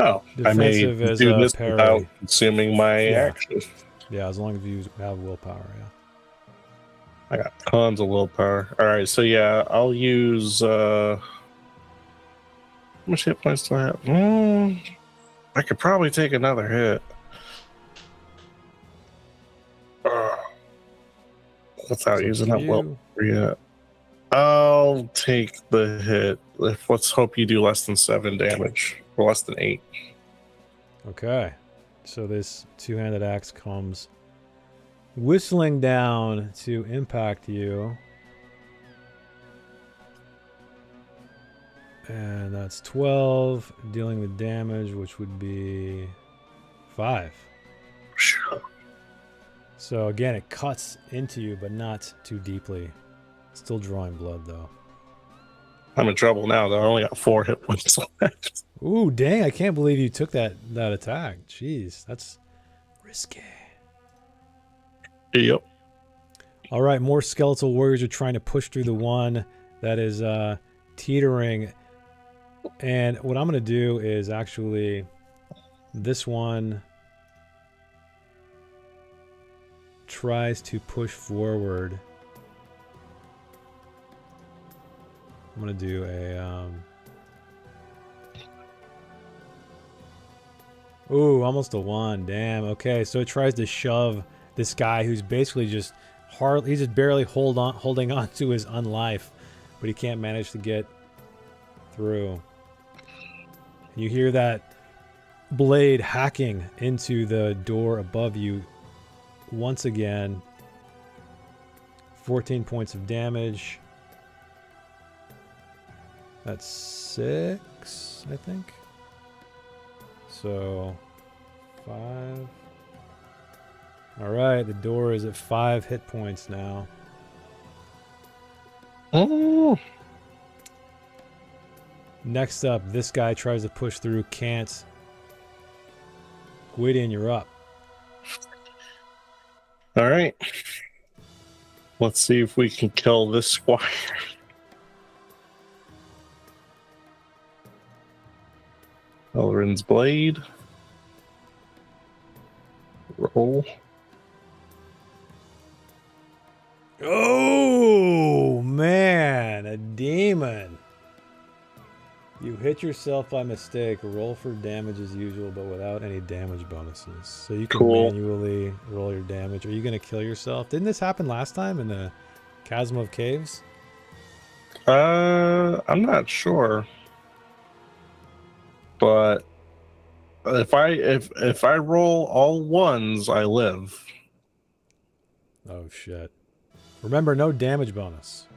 Oh, defensive I may is do this parry. without consuming my action. Yeah, as long as you have willpower, yeah. I got tons of willpower. Alright, so yeah, I'll use... how much hit points do I have? I could probably take another hit. Without using up willpower yet. I'll take the hit. Let's hope you do less than 7 damage. Or less than 8. Okay. So this two-handed axe comes whistling down to impact you. And that's 12, dealing with damage, which would be 5. Sure. So again, it cuts into you, but not too deeply. Still drawing blood, though. I'm in trouble now, though. I only got 4 hit points left. Ooh, dang, I can't believe you took that attack. Jeez, that's risky. Yep. All right, more skeletal warriors are trying to push through the one that is teetering. And what I'm going to do is actually this one tries to push forward. I'm going to do a... Ooh, almost a 1. Damn. Okay, so it tries to shove this guy who's basically just he's just barely holding on to his unlife but he can't manage to get through. And you hear that blade hacking into the door above you once again. 14 points of damage. That's 6, I think. So 5. All right, the door is at 5 hit points now. Oh. Next up, this guy tries to push through, can't. Gwydion, you're up. All right. Let's see if we can kill this squire. Elrin's blade. Roll. Oh, man, a demon. You hit yourself by mistake. Roll for damage as usual, but without any damage bonuses. So you can manually roll your damage. Are you going to kill yourself? Didn't this happen last time in the Chasm of Caves? I'm not sure. But if I roll all ones, I live. Oh, shit. Remember, no damage bonus.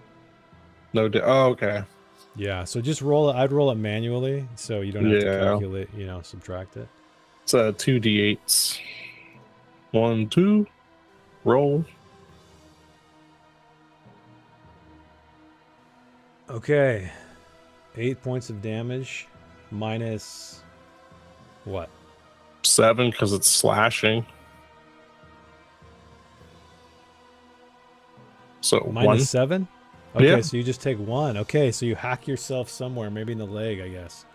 Oh, okay. Yeah, so just roll it. I'd roll it manually, so you don't have to calculate, subtract it. It's 2d8s. 1, 2, roll. Okay. 8 points of damage minus what? 7 because it's slashing. So minus 1. 7? Okay, yeah. So you just take 1. Okay, so you hack yourself somewhere, maybe in the leg, I guess.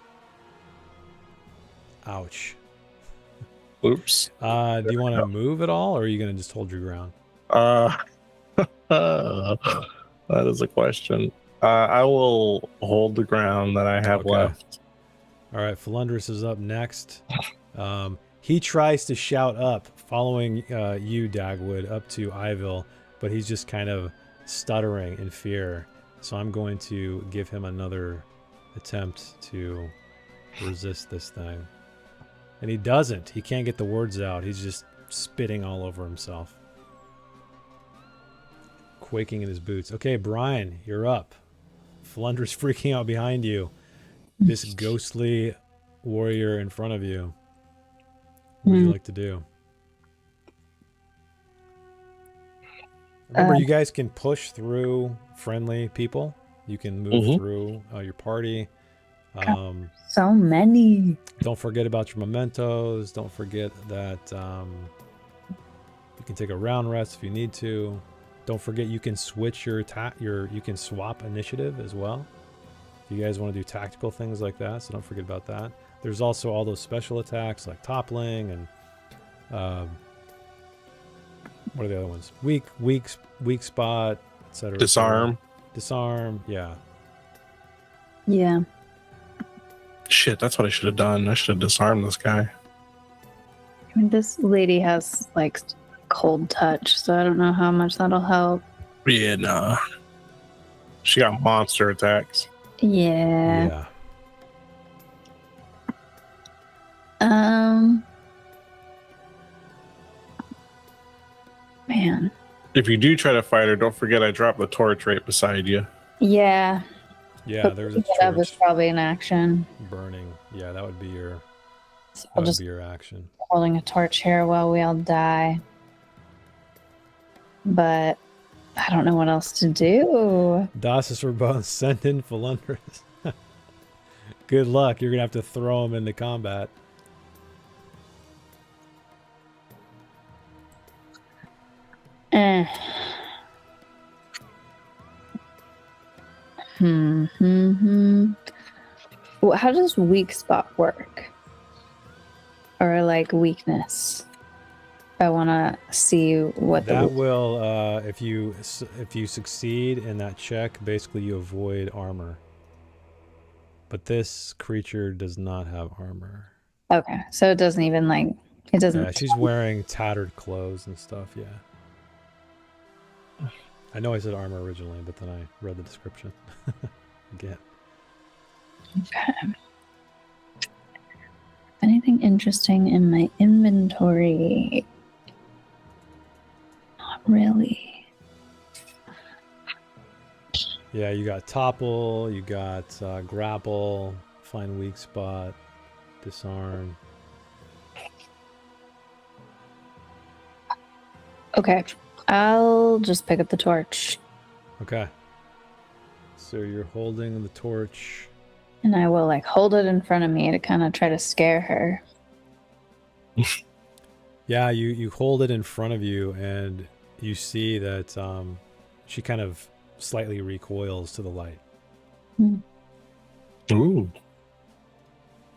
Ouch. Oops. Do you want to move at all, or are you going to just hold your ground? That is a question. I will hold the ground that I have left. All right, Falundrus is up next. He tries to shout up, following you, Dagwood, up to Ivil, but he's just kind of stuttering in fear. So I'm going to give him another attempt to resist this thing. And he doesn't. He can't get the words out. He's just spitting all over himself. Quaking in his boots. Okay, Brian, you're up. Falundra's freaking out behind you. This ghostly warrior in front of you. What would you like to do? Remember, you guys can push through friendly people. You can move through your party. So many. Don't forget about your mementos. Don't forget that you can take a round rest if you need to. Don't forget you can switch you can swap initiative as well. If you guys want to do tactical things like that, so don't forget about that. There's also all those special attacks like toppling and what are the other ones? Weak spot, etc. Disarm. Disarm, yeah. Yeah. Shit, that's what I should have done. I should have disarmed this guy. I mean, this lady has like cold touch, so I don't know how much that'll help. Yeah, nah. She got monster attacks. Yeah. Man. If you do try to fight her, don't forget I dropped the torch right beside you. Yeah. Yeah, there's a torch. That was probably an action. Burning. Yeah, that would be your. So that would be your action. Holding a torch here while we all die. But I don't know what else to do. Dasis Rabon, send in Falundrus. Good luck. You're gonna have to throw him into combat. Well, how does weak spot work? Or like weakness? I want to see what that will. If you succeed in that check, basically you avoid armor. But this creature does not have armor. Okay, so it doesn't even like it doesn't. Yeah, she's wearing tattered clothes and stuff. Yeah. I know I said armor originally, but then I read the description again. Okay. Anything interesting in my inventory? Not really. Yeah, you got topple, you got grapple, find weak spot, disarm. Okay, I'll just pick up the torch. Okay. So you're holding the torch. And I will like hold it in front of me to kind of try to scare her. Yeah, you hold it in front of you and you see that she kind of slightly recoils to the light. Ooh.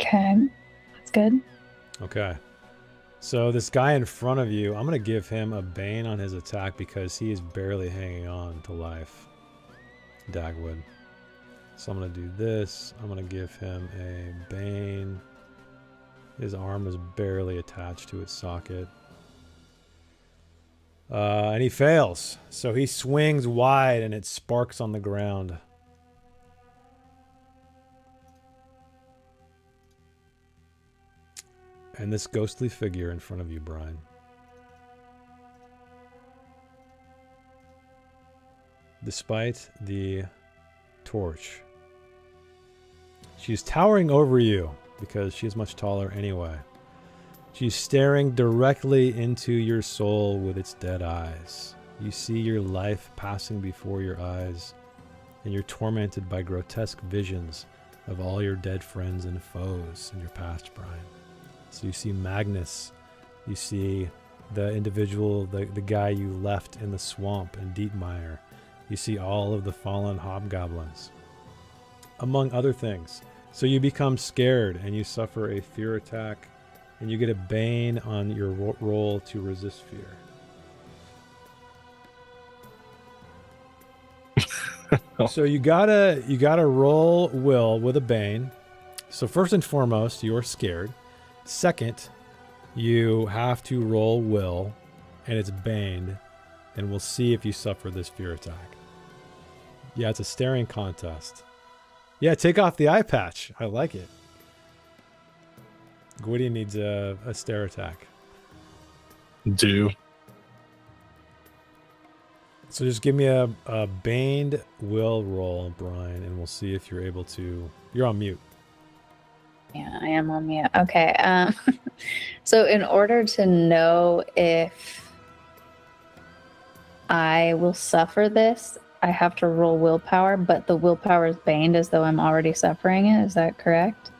Okay, that's good. Okay. So this guy in front of you, I'm going to give him a Bane on his attack because he is barely hanging on to life. Dagwood. So I'm going to do this. I'm going to give him a Bane. His arm is barely attached to its socket. And he fails. So he swings wide and it sparks on the ground. And this ghostly figure in front of you, Brian. Despite the torch, she's towering over you because she's much taller anyway. She's staring directly into your soul with its dead eyes. You see your life passing before your eyes, and you're tormented by grotesque visions of all your dead friends and foes in your past, Brian. So you see Magnus, you see the individual, the guy you left in the swamp in Dietmeier. You see all of the fallen hobgoblins, among other things. So you become scared and you suffer a fear attack, and you get a Bane on your roll to resist fear. So you gotta roll will with a Bane. So first and foremost, you're scared. Second, you have to roll will, and it's baned, and we'll see if you suffer this fear attack. Yeah, it's a staring contest. Yeah, take off the eye patch. I like it. Gwydion needs a stare attack. Do. So just give me a baned will roll, Brian, and we'll see if you're able to... You're on mute. Yeah, I am on mute. Okay. So in order to know if I will suffer this, I have to roll willpower, but the willpower is baned as though I'm already suffering it. Is that correct?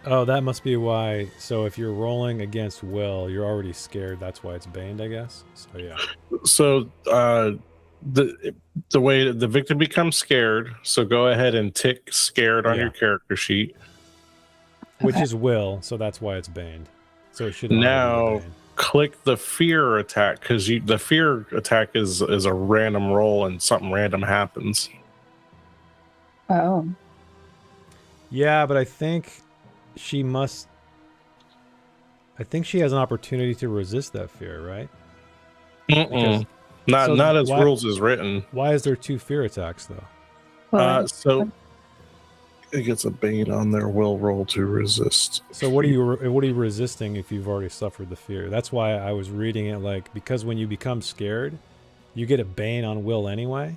Oh, that must be why. So if you're rolling against will, you're already scared. That's why it's baned, I guess. So yeah. So the way the victim becomes scared. So go ahead and tick scared on your character sheet, which is will. So that's why it's baned. So it should now click the fear attack, because the fear attack is a random roll and something random happens. Oh. Yeah, but I think she must... I think she has an opportunity to resist that fear, right? Not as rules is written. Why is there 2 fear attacks, though? So it gets a bane on their will roll to resist. So what are you resisting if you've already suffered the fear? That's why I was reading it like, because when you become scared, you get a bane on will anyway.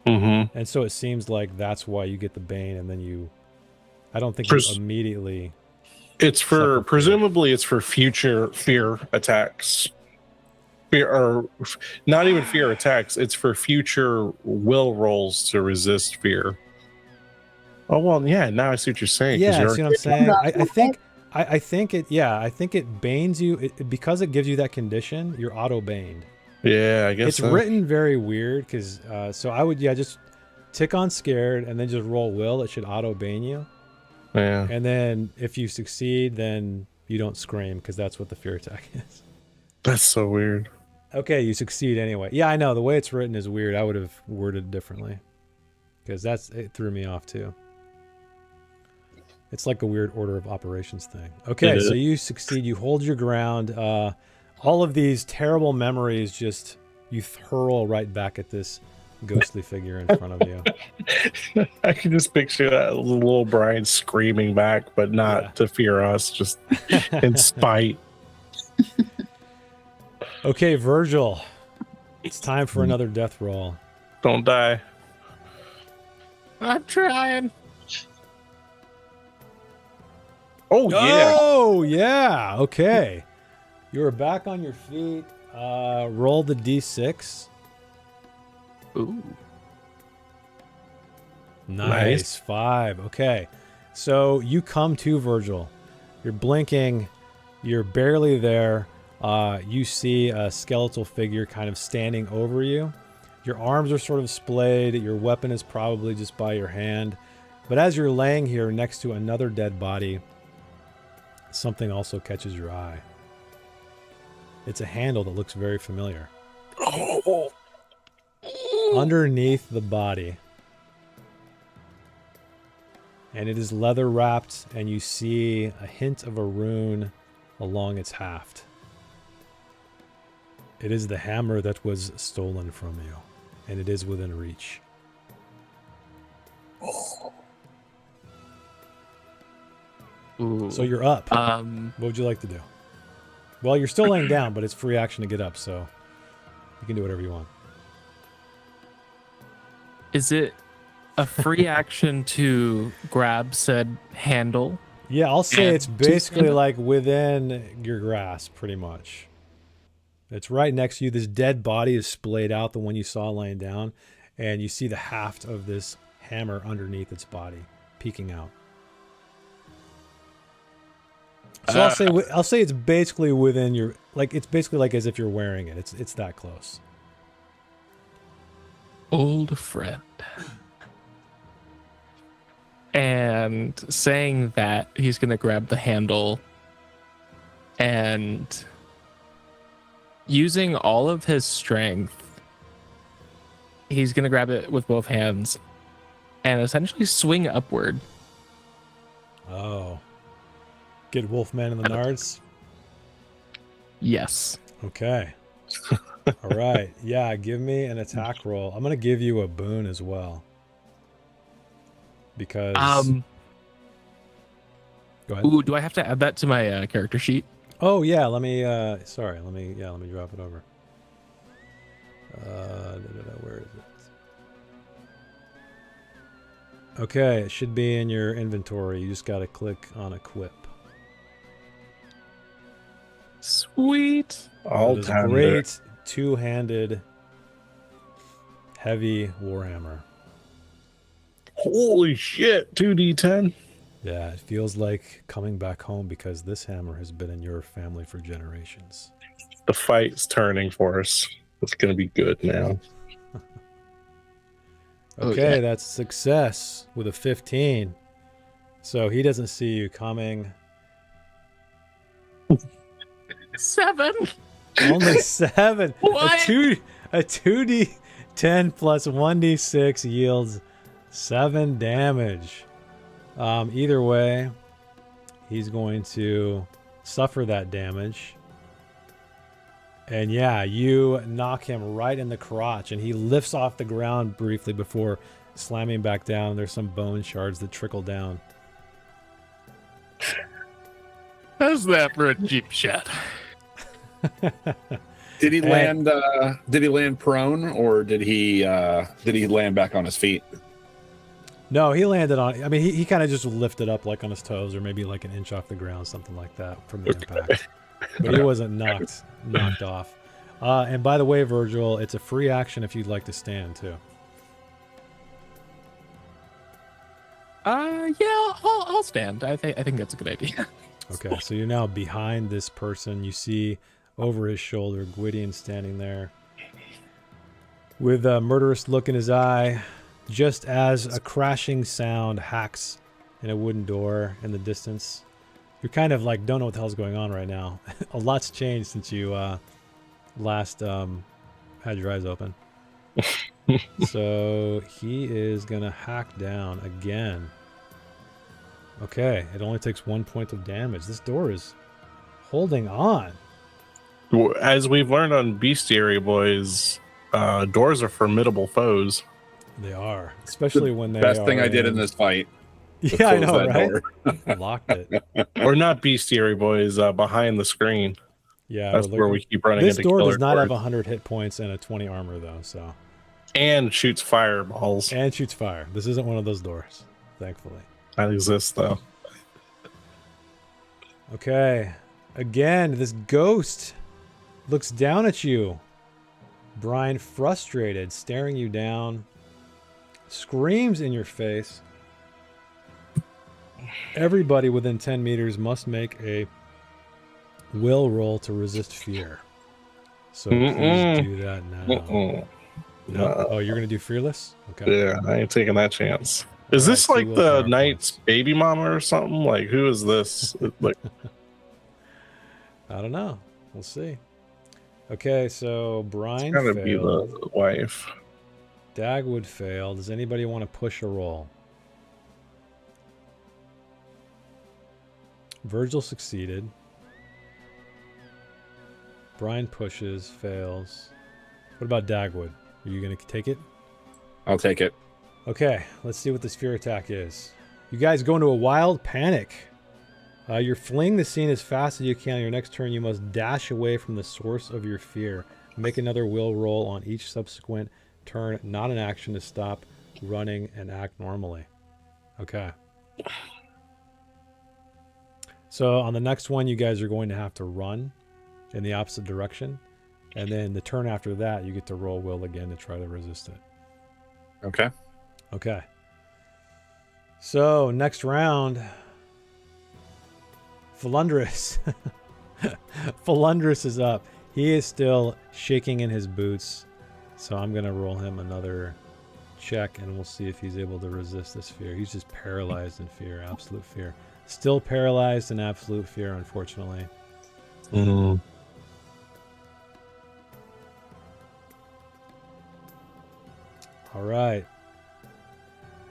Mm-hmm. And so it seems like that's why you get the bane, and then you... I don't think you immediately... It's for... Presumably it's for future fear attacks. Or not even fear attacks. It's for future will rolls to resist fear. Oh, well, yeah, now I see what you're saying. Yeah, see what I'm saying? I think it banes you because it gives you that condition. You're auto baned. Yeah, I guess it's written very weird because so I would just tick on scared and then just roll will. It should auto bane you. Yeah. And then if you succeed, then you don't scream because that's what the fear attack is. That's so weird. Okay, you succeed anyway. Yeah, I know the way it's written is weird. I would have worded it differently because it threw me off too. It's like a weird order of operations thing. Okay, so you succeed. You hold your ground. All of these terrible memories just you hurl right back at this ghostly figure in front of you. I can just picture that little Brian screaming back, but not to fear us, just in spite. Okay, Virgil. It's time for another death roll. Don't die. I'm trying. Oh, yeah. Oh, yeah. Okay. You're back on your feet. Roll the d6. Ooh. Nice. 5. Okay. So you come to, Virgil. You're blinking. You're barely there. You see a skeletal figure kind of standing over you. Your arms are sort of splayed. Your weapon is probably just by your hand. But as you're laying here next to another dead body, something also catches your eye. It's a handle that looks very familiar. Oh. Underneath the body. And it is leather wrapped, and you see a hint of a rune along its haft. It is the hammer that was stolen from you, and it is within reach. Ooh. So you're up. What would you like to do? Well, you're still laying down, but it's free action to get up, so you can do whatever you want. Is it a free action to grab said handle? Yeah, I'll say it's basically like within your grasp, pretty much. It's right next to you. This dead body is splayed out, the one you saw laying down, and you see the haft of this hammer underneath its body, peeking out. So I'll say it's basically within your, like, it's basically like as if you're wearing it. It's that close. Old friend. And saying that, he's going to grab the handle and using all of his strength, he's going to grab it with both hands and essentially swing upward. Oh. Get Wolfman in the nards? Yes. Okay. All right. Yeah, give me an attack roll. I'm going to give you a boon as well. Because... Go ahead. Ooh, do I have to add that to my character sheet? Oh, yeah. Let me... sorry. Let me drop it over. Where is it? Okay. It should be in your inventory. You just got to click on equip. Sweet. All time. Great two-handed heavy warhammer. Holy shit, 2d10. Yeah, it feels like coming back home because this hammer has been in your family for generations. The fight's turning for us. It's going to be good now. Okay, that's a success with a 15. So he doesn't see you coming. 7. Only 7. What? A 2d10 plus 1d6 yields 7 damage. Either way, he's going to suffer that damage. And yeah, you knock him right in the crotch, and he lifts off the ground briefly before slamming back down. There's some bone shards that trickle down. How's that for a cheap shot? Did he land? Did he land prone, or did he land back on his feet? No, he landed on. I mean, he kind of just lifted up like on his toes, or maybe like an inch off the ground, something like that from the impact. But he wasn't knocked off. And by the way, Virgil, it's a free action if you'd like to stand too. Yeah, I'll stand. I think that's a good idea. Okay, so you're now behind this person. You see over his shoulder Gwydion standing there with a murderous look in his eye, just as a crashing sound hacks in a wooden door in the distance. You're kind of like, don't know what the hell's going on right now. A lot's changed since you last had your eyes open. So he is going to hack down again. Okay, it only takes 1 point of damage. This door is holding on. As we've learned on Bestiary Boys, doors are formidable foes. They are, especially when they best are thing I did in this fight. Yeah, I know, right? Locked it. Or not Bestiary Boys, behind the screen. Yeah, that's where we keep running into this door does not doors. have 100 hit points and a 20 armor, though, so. And shoots fireballs. And shoots fire. This isn't one of those doors, thankfully. That exists, though. Okay. Again, this ghost looks down at you. Brian, frustrated, staring you down, screams in your face. Everybody within 10 meters must make a will roll to resist fear. So please do that now. No? Oh, you're going to do fearless? Okay. Yeah, I ain't taking that chance. Is this like the knight's baby mama or something? Like, who is this? Like, I don't know. We'll see. Okay, so Brian it's gotta failed. be the wife. Dagwood failed. Does anybody want to push a roll? Virgil succeeded. Brian pushes, fails. What about Dagwood? Are you going to take it? I'll take it. Okay, let's see what this fear attack is. You guys go into a wild panic. You're fleeing the scene as fast as you can. On your next turn, you must dash away from the source of your fear. Make another will roll on each subsequent turn, not an action, to stop running and act normally. Okay. So on the next one, you guys are going to have to run in the opposite direction. And then the turn after that, you get to roll will again to try to resist it. Okay. Okay. So next round, Falundrus. Falundrus is up. He is still shaking in his boots. So I'm going to roll him another check and we'll see if he's able to resist this fear. He's just paralyzed in fear, absolute fear. Still paralyzed in absolute fear, unfortunately. Mm. All right.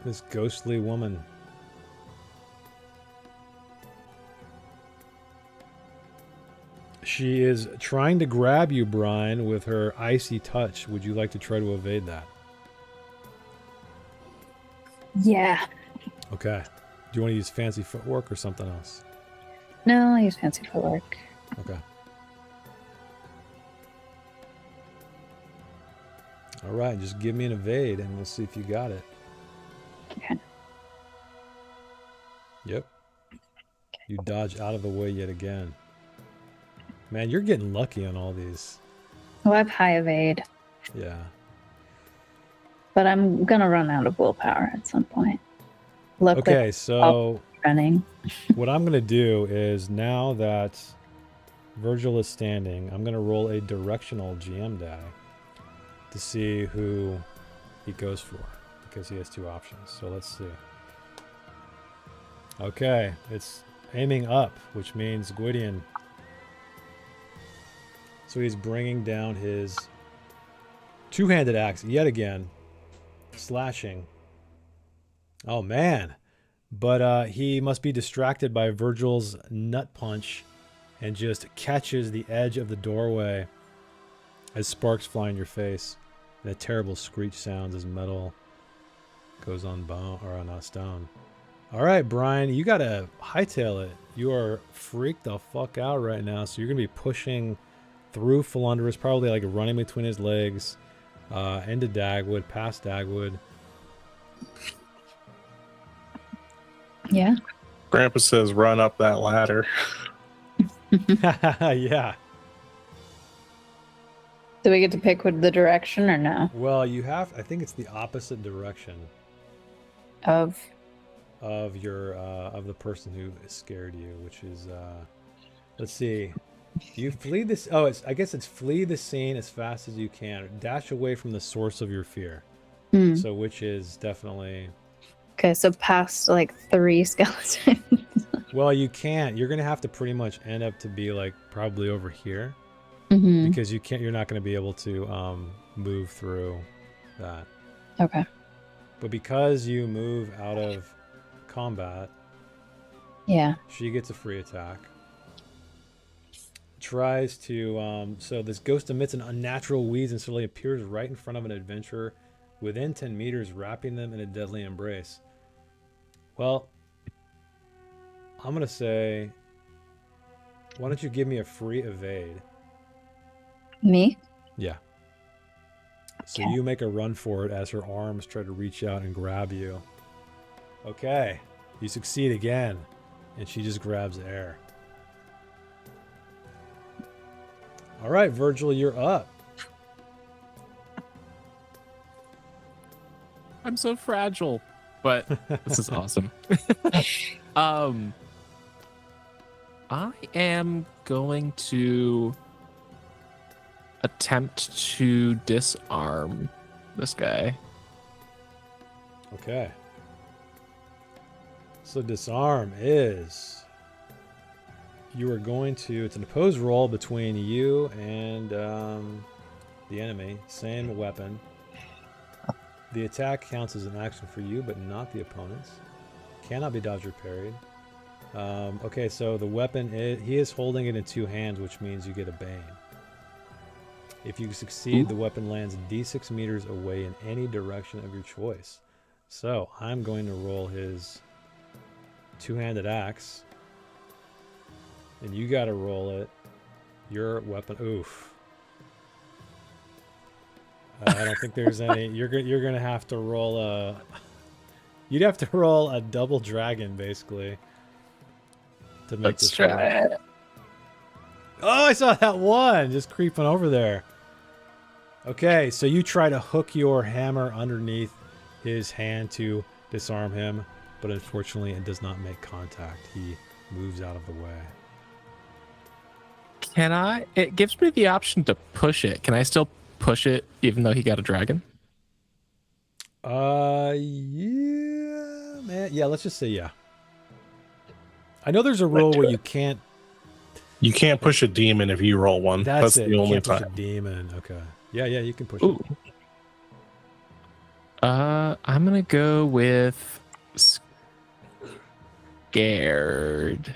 This ghostly woman. She is trying to grab you, Brian, with her icy touch. Would you like to try to evade that? Yeah. Okay. Do you want to use fancy footwork or something else? No, I use fancy footwork. Okay. All right, just give me an evade and we'll see if you got it. Okay. Yep. You dodge out of the way yet again. Man, you're getting lucky on all these. Oh, I have high evade. Yeah. But I'm going to run out of willpower at some point. Okay, so running. What I'm going to do is, now that Virgil is standing, I'm going to roll a directional GM die to see who he goes for, because he has two options. So let's see. Okay, it's aiming up, which means Gwydion. So he's bringing down his two-handed axe yet again, slashing. Oh, man. But he must be distracted by Virgil's nut punch and just catches the edge of the doorway as sparks fly in your face. And a terrible screech sounds as metal goes on bone or on stone. All right, Brian, you got to hightail it. You are freaked the fuck out right now. So you're going to be pushing through Falundrus, probably like running between his legs, into Dagwood, past Dagwood. Yeah. Grandpa says run up that ladder. Yeah. Do we get to pick with the direction or no? Well, you have, I think it's the opposite direction Of your of the person who scared you, which is let's see. You flee this. Oh, I guess it's flee the scene as fast as you can. Dash away from the source of your fear. So which is definitely. Okay, so past like 3 skeletons. Well, you can't. You're gonna have to pretty much end up to be like probably over here, because you can't. You're not gonna be able to move through that. Okay. But because you move out of combat, yeah, she gets a free attack. tries to, so this ghost emits an unnatural wheeze and suddenly appears right in front of an adventurer within 10 meters, wrapping them in a deadly embrace. Well, I'm going to say, why don't you give me a free evade? Me? Yeah. So you make a run for it as her arms try to reach out and grab you. Okay. You succeed again, and she just grabs air. All right, Virgil, you're up. I'm so fragile, but this is awesome. I am going to attempt to disarm this guy. Okay. So disarm is, you are going to, it's an opposed roll between you and the enemy, same weapon. The attack counts as an action for you, but not the opponent's. Cannot be dodged or parried. Okay, so the weapon, he is holding it in two hands, which means you get a bane. If you succeed, the weapon lands d6 meters away in any direction of your choice. So I'm going to roll his two-handed axe, and you got to roll it. Your weapon, oof. I don't think there's any. You're gonna have to roll a. You'd have to roll a double dragon basically to make Let's this try work. it. Oh, I saw that one just creeping over there. Okay, so you try to hook your hammer underneath his hand to disarm him, but unfortunately it does not make contact. He moves out of the way. Can I? It gives me the option to push it. Can I still push it even though he got a dragon? Yeah, man. Yeah, let's just say yeah. I know there's a rule where you can't. You can't push a demon if you roll one. That's it. the only You can't push time. a demon. Okay. Yeah, you can push Ooh. it. I'm gonna go with scared,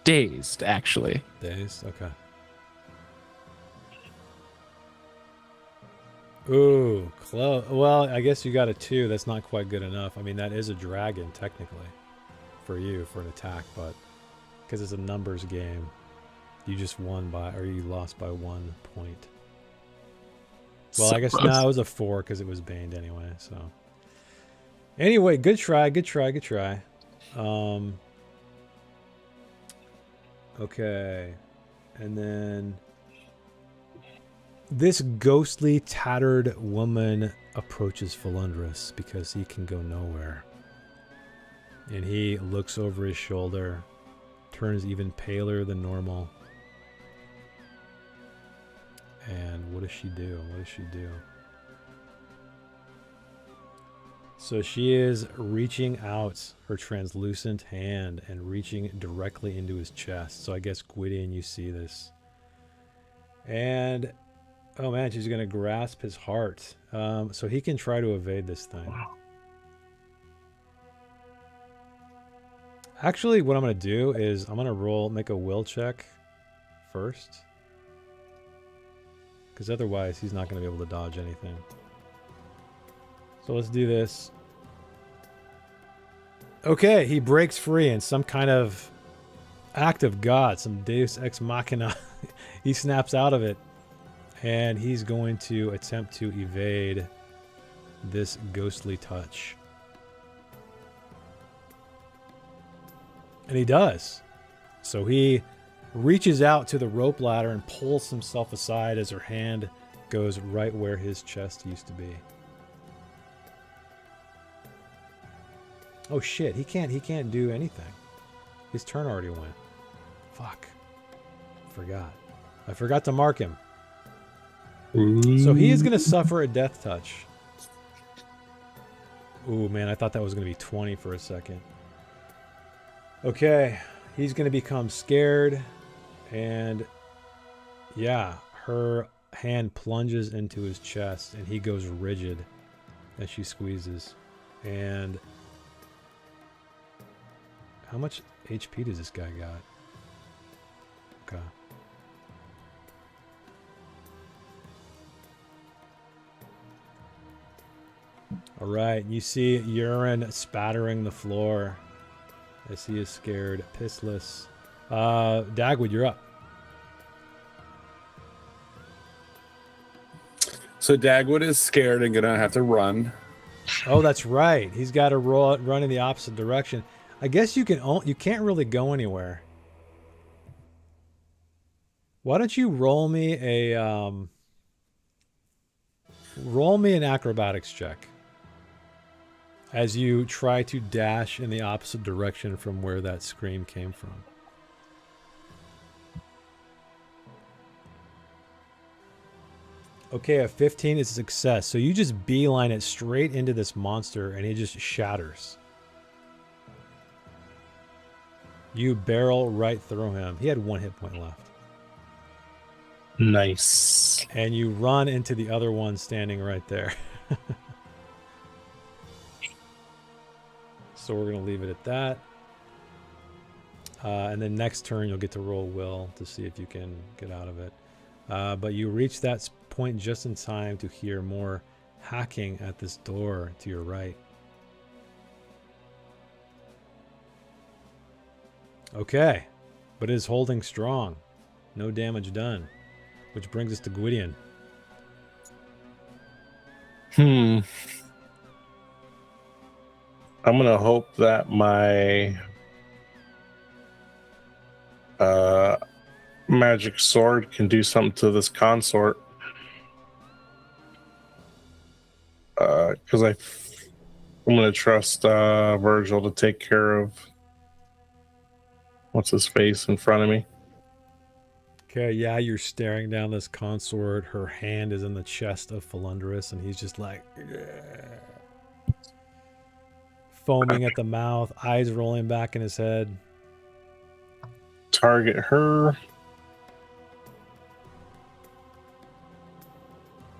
dazed. Actually, Dazed. Okay. Ooh, close. Well, I guess you got a 2. That's not quite good enough. I mean, that is a dragon technically for you for an attack, but because it's a numbers game, you just won by, or you lost by 1 point. Well, so I guess close. no, it was a 4 because it was baned anyway. So anyway, good try. Okay, and then this ghostly, tattered woman approaches Falundrus because he can go nowhere. And he looks over his shoulder, turns even paler than normal. And what does she do? So she is reaching out her translucent hand and reaching directly into his chest. So I guess Gwydion, you see this. And oh man, she's gonna grasp his heart. So he can try to evade this thing. Wow. Actually, what I'm gonna do is I'm gonna make a will check first. Because otherwise he's not gonna be able to dodge anything. So let's do this. Okay, he breaks free in some kind of act of God, some Deus Ex Machina. He snaps out of it. And he's going to attempt to evade this ghostly touch. And he does. So he reaches out to the rope ladder and pulls himself aside as her hand goes right where his chest used to be. Oh shit, he can't do anything. His turn already went. Fuck. I forgot to mark him. So he is going to suffer a death touch. Ooh, man, I thought that was going to be 20 for a second. Okay, he's going to become scared. And yeah, her hand plunges into his chest and he goes rigid as she squeezes. And how much HP does this guy got? Okay. All right, you see urine spattering the floor as he is scared, pissless. Dagwood, you're up. So Dagwood is scared and gonna have to run. Oh, that's right. He's got to run in the opposite direction. I guess you can't really go anywhere. Why don't you roll me an acrobatics check as you try to dash in the opposite direction from where that scream came from. Okay, a 15 is a success. So you just beeline it straight into this monster and it just shatters. You barrel right through him. He had 1 hit point left. Nice. And you run into the other one standing right there. So we're going to leave it at that. And then next turn you'll get to roll will to see if you can get out of it. But you reach that point just in time to hear more hacking at this door to your right. Okay, but it is holding strong. No damage done. Which brings us to Gwydion. I'm gonna hope that my magic sword can do something to this consort. Because I'm gonna trust Virgil to take care of what's his face in front of me. Okay, yeah, you're staring down this consort. Her hand is in the chest of Falundrus, and he's just like foaming at the mouth, eyes rolling back in his head. Target her.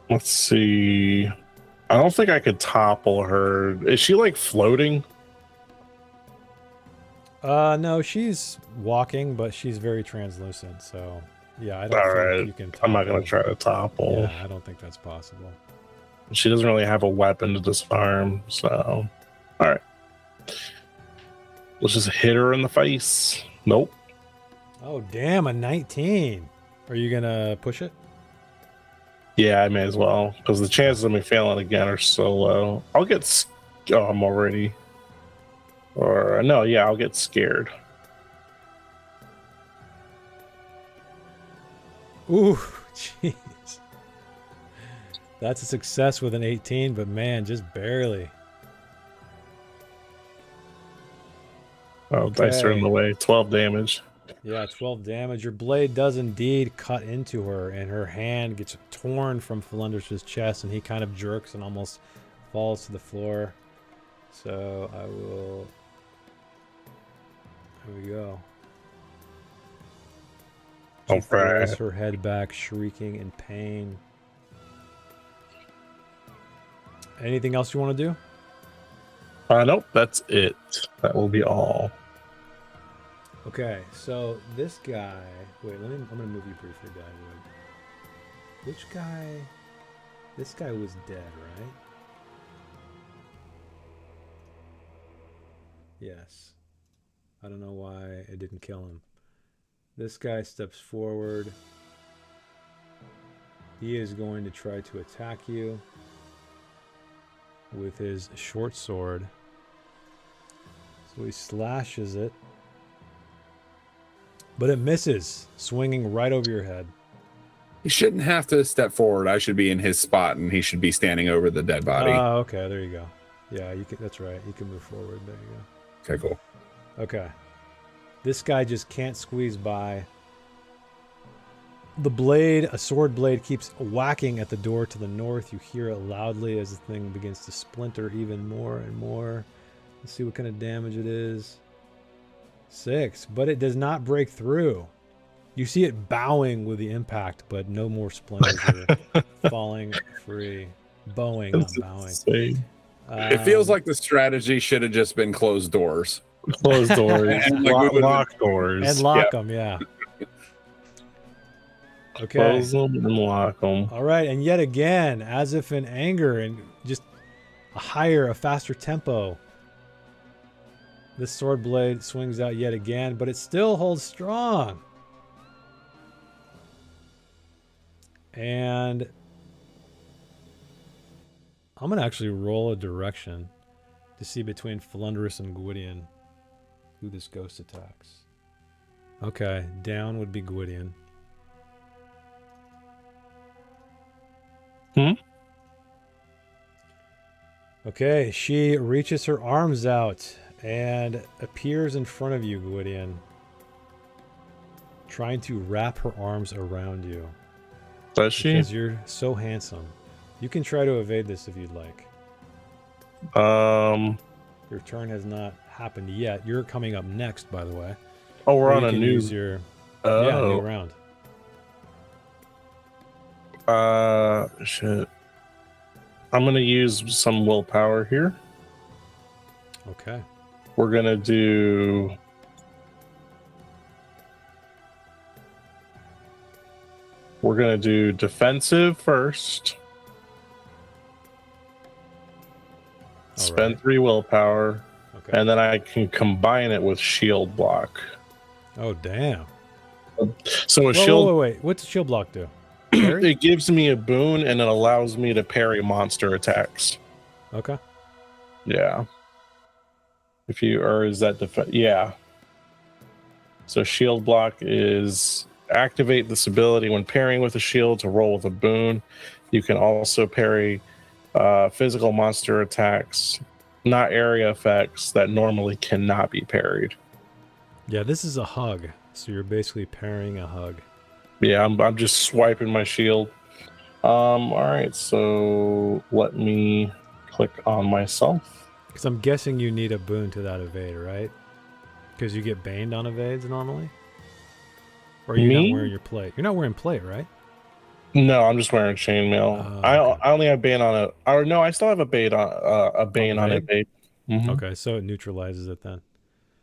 Let's see. I don't think I could topple her. Is she like floating? No, she's walking, but she's very translucent, so yeah, I don't think you can topple. I'm not gonna try to topple. Yeah, I don't think that's possible. She doesn't really have a weapon to disarm, so alright. Let's just hit her in the face. Nope. Oh damn, a 19. Are you gonna push it? Yeah, I may as well, because the chances of me failing again are so low. I'll get I'm already I'll get scared. Ooh, jeez. That's a success with an 18, but man, just barely. Oh, okay. Dice are in the way. 12 damage. Yeah, 12 damage. Your blade does indeed cut into her, and her hand gets torn from Falundrus' chest, and he kind of jerks and almost falls to the floor. So I will... Here we go. She throws her head back, shrieking in pain. Anything else you want to do? Nope, that's it. That will be all. Okay, so this guy... Wait, I'm going to move you briefly, Dagwood. Which guy... This guy was dead, right? Yes. I don't know why it didn't kill him. This guy steps forward. He is going to try to attack you with his short sword. So he slashes it. But it misses, swinging right over your head. He shouldn't have to step forward. I should be in his spot, and he should be standing over the dead body. Okay, there you go. Yeah, you can. That's right. You can move forward. There you go. Okay, cool. Okay. This guy just can't squeeze by. The blade, a sword blade, keeps whacking at the door to the north. You hear it loudly as the thing begins to splinter even more and more. Let's see what kind of damage it is. 6, but it does not break through. You see it bowing with the impact, but no more splinters are falling free. Bowing, not bowing. It feels like the strategy should have just been closed doors. Closed doors. And lock doors. And lock them, yeah. Okay. Close them and lock them. All right, and yet again, as if in anger and just a faster tempo. This sword blade swings out yet again, but it still holds strong. And I'm going to actually roll a direction to see between Flundrus and Gwydion who this ghost attacks. Okay, down would be Gwydion. Okay, she reaches her arms out and appears in front of you, Gwydion, trying to wrap her arms around you. Does she? Because you're so handsome. You can try to evade this if you'd like. Your turn has not happened yet. You're coming up next, by the way. Oh, we're on a new... new round. Shit. I'm going to use some willpower here. Okay. We're going to do... We're going to do defensive first. Spend 3 willpower. Okay. And then I can combine it with shield block. Oh, damn. So a shield... Wait. What's a shield block do? It gives me a boon and it allows me to parry monster attacks. Okay. Yeah. If you... Or is that... Yeah. So shield block is... Activate this ability when parrying with a shield to roll with a boon. You can also parry physical monster attacks, not area effects that normally cannot be parried. Yeah, this is a hug, so you're basically parrying a hug. Yeah, I'm just swiping my shield. All right, so let me click on myself. Because I'm guessing you need a boon to that evade, right? Because you get baned on evades normally. Or are you not wearing your plate? You're not wearing plate, right? No, I'm just wearing chainmail. Okay. I only have bane on it. Or no, I still have a bane on it. Mm-hmm. Okay, so it neutralizes it then.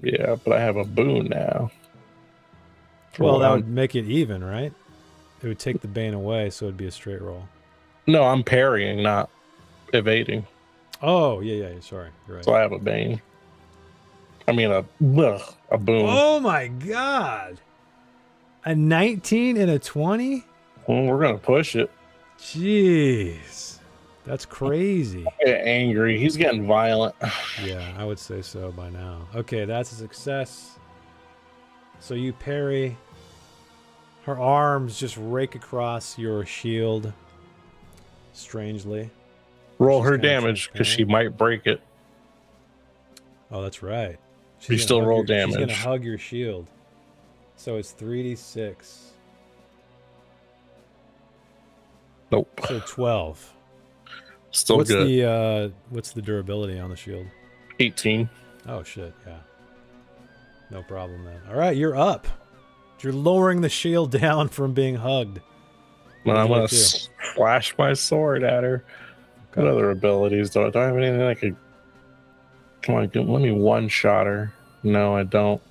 Yeah, but I have a boon now. Well, that would make it even, right? It would take the bane away, so it'd be a straight roll. No, I'm parrying, not evading. Oh, yeah. Sorry, you're right. So I have a bane. I mean a boon. Oh my god! A 19 and a 20? Well, we're gonna push it. Jeez, that's crazy. I get angry. He's getting violent. Yeah, I would say so by now. Okay, that's a success. So you parry. Her arms just rake across your shield. Strangely. Roll her damage because she might break it. Oh, that's right. You still roll damage. She's gonna hug your shield. So it's 3d6. Nope. So 12. Still what's good. What's the durability on the shield? 18. Oh shit, yeah. No problem then. All right, you're up. You're lowering the shield down from being hugged. Well, I'm gonna flash my sword at her. Okay. What other abilities do I have anything I could? Come on, let me one-shot her. No, I don't.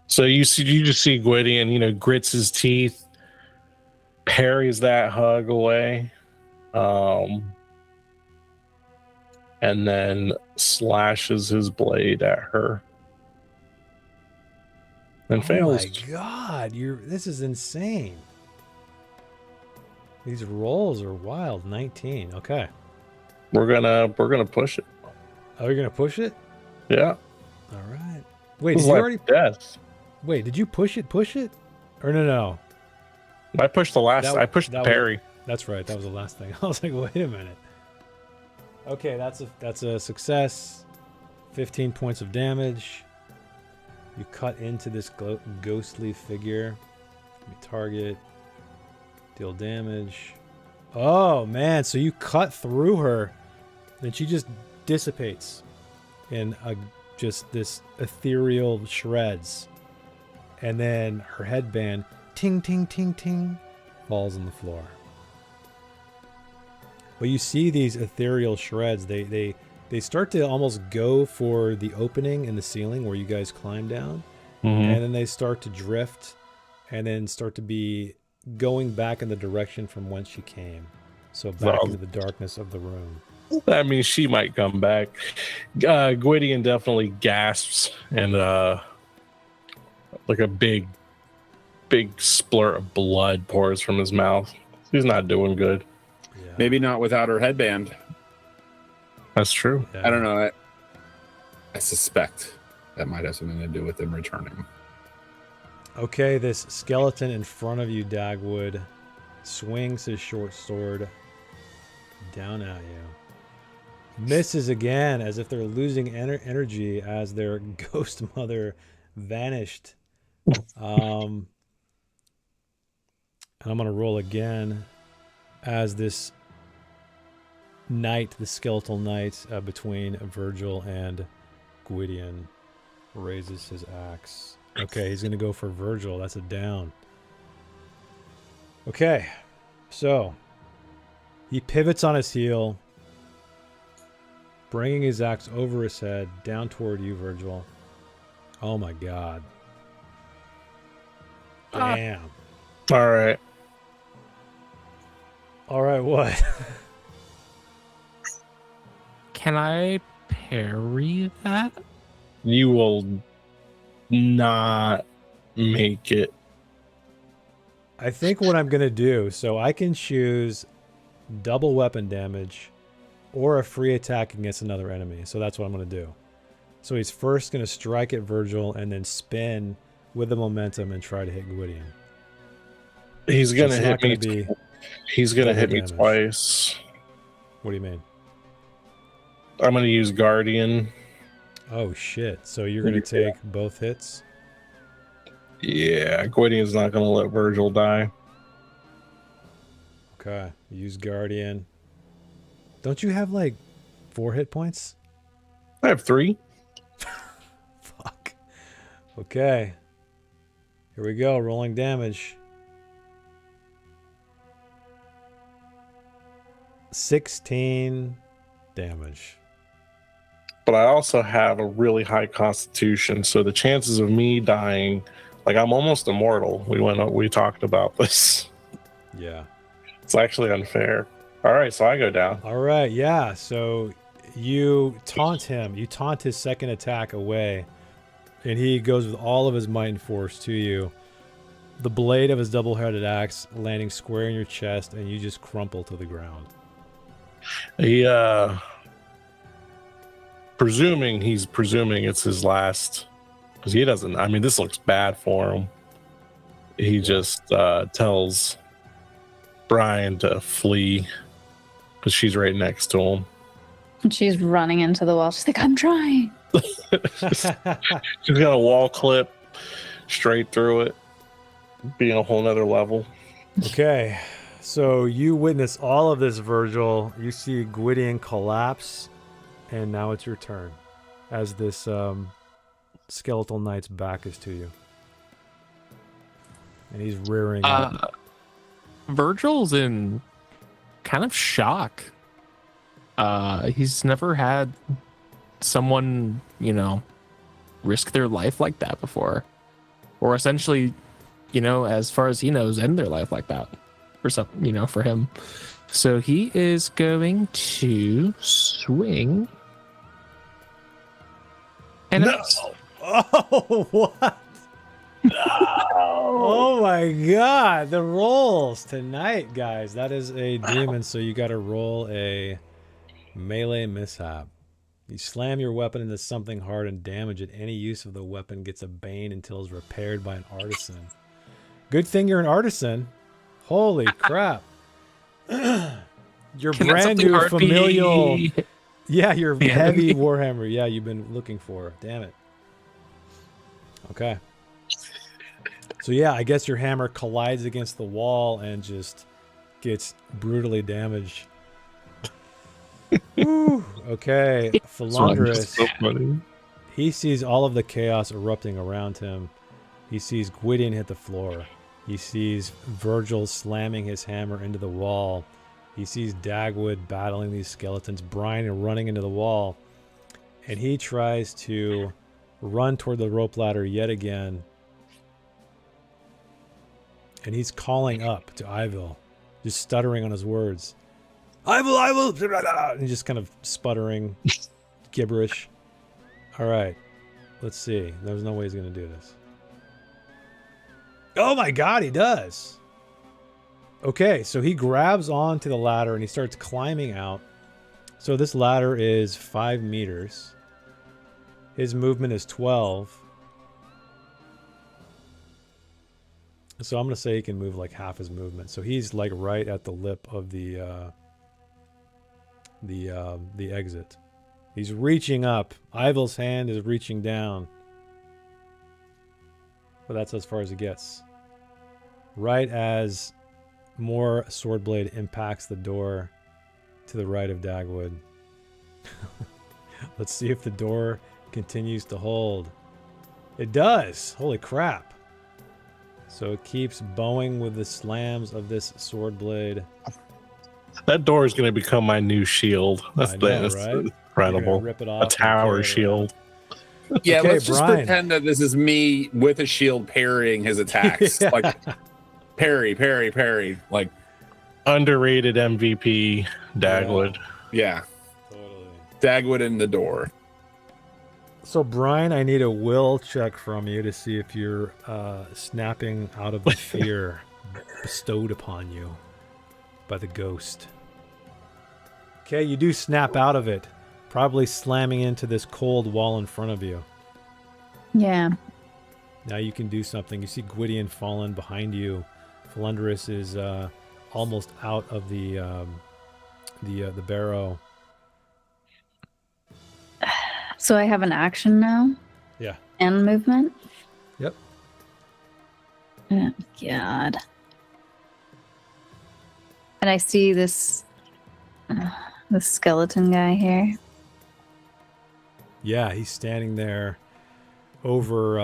So you just see Gwydion, grits his teeth, parries that hug away, and then slashes his blade at her, and fails. Oh my god, this is insane. These rolls are wild. 19. Okay. We're gonna push it. Oh, you're gonna push it? Yeah. All right. Wait, did you already? Death. Wait, did you push it? Or no? I pushed the last. I pushed the parry. That's right. That was the last thing. I was like, wait a minute. Okay, that's a success. 15 points of damage. You cut into this ghostly figure. Target. Deal damage. Oh man! So you cut through her, and she just dissipates in just this ethereal shreds. And then her headband, ting, ting, ting, ting, falls on the floor. But you see these ethereal shreds. They start to almost go for the opening in the ceiling where you guys climb down. Mm-hmm. And then they start to drift and then start to be going back in the direction from whence she came. So back into the darkness of the room. That means she might come back. Gwydion definitely gasps and like a big splurt of blood pours from his mouth. He's not doing good. Yeah. Maybe not without her headband. That's true. Yeah. I don't know. I suspect that might have something to do with him returning. Okay, this skeleton in front of you, Dagwood, swings his short sword down at you. Misses again, as if they're losing energy as their ghost mother vanished. And I'm going to roll again as this knight, the skeletal knight between Virgil and Gwydion, raises his axe. Okay, he's going to go for Virgil. That's a down. Okay, so he pivots on his heel, bringing his axe over his head, down toward you, Virgil. Oh my god. Damn. All right. All right, what? Can I parry that? You will not make it. I think what I'm going to do, so I can choose double weapon damage or a free attack against another enemy. So that's what I'm going to do. So he's first going to strike at Virgil and then spin with the momentum and try to hit Gwydion. He's going to hit me. He's going to hit me twice. What do you mean? I'm going to use Guardian. Oh, shit. So you're going to take both hits? Yeah, Gwydion's not going to let Virgil die. Okay. Use Guardian. Don't you have, like, 4 hit points? I have 3. Fuck. Okay. Here we go. Rolling damage. 16 damage. But I also have a really high constitution, so the chances of me dying, like I'm almost immortal. We talked about this. Yeah. It's actually unfair. All right, so I go down. All right, yeah. So you taunt him. You taunt his second attack away, and he goes with all of his might and force to you. The blade of his double-headed axe landing square in your chest, and you just crumple to the ground. He he's presuming it's his last, because he doesn't. I mean, this looks bad for him. He just tells Brian to flee because she's right next to him. And she's running into the wall. She's like, I'm trying. She's got a wall clip straight through it, being a whole nother level. Okay, so you witness all of this, Virgil. You see Gwydion collapse, and now it's your turn as this skeletal knight's back is to you. And he's rearing up. Virgil's in kind of shock. He's never had someone, risk their life like that before. Or essentially, as far as he knows, end their life like that. For him. So he is going to swing. And no. Oh, what? No. Oh my god, the rolls tonight, guys. That is a demon, so you got to roll a melee mishap. You slam your weapon into something hard and damage it. Any use of the weapon gets a bane until it's repaired by an artisan. Good thing you're an artisan. Holy crap. Your brand new familial... Yeah, your heavy Warhammer. Yeah, you've been looking for. Damn it. Okay. So yeah, I guess your hammer collides against the wall and just gets brutally damaged. Woo. Okay, Philandrus. So funny. He sees all of the chaos erupting around him. He sees Gwydion hit the floor. He sees Virgil slamming his hammer into the wall. He sees Dagwood battling these skeletons, Brian running into the wall, and he tries to run toward the rope ladder yet again. And he's calling up to Ivil, just stuttering on his words. Ivil! And just kind of sputtering, gibberish. All right, let's see. There's no way he's going to do this. Oh my God, he does. Okay, so he grabs onto the ladder and he starts climbing out. So this ladder is 5 meters. His movement is 12. So I'm going to say he can move like half his movement. So he's like right at the lip of the exit. He's reaching up. Ivil's hand is reaching down. But that's as far as it gets. Right as more sword blade impacts the door to the right of Dagwood. Let's see if the door continues to hold. It does. Holy crap. So it keeps bowing with the slams of this sword blade. That door is going to become my new shield. That's right? Incredible. Rip it off, a tower shield. Yeah, okay, let's just Brian. pretend that this is me with a shield parrying his attacks. Yeah. Like parry. Like Underrated MVP, Dagwood. yeah. Totally. Dagwood in the door. So, Brian, I need a will check from you to see if you're snapping out of the fear bestowed upon you by the ghost. Okay, you do snap out of it, probably slamming into this cold wall in front of you. Yeah. Now you can do something. You see Gwydion fallen behind you. Felundris is almost out of the barrow. So I have an action now? Yeah. And movement? Yep. Oh, God. And I see this skeleton guy here. Yeah, he's standing there over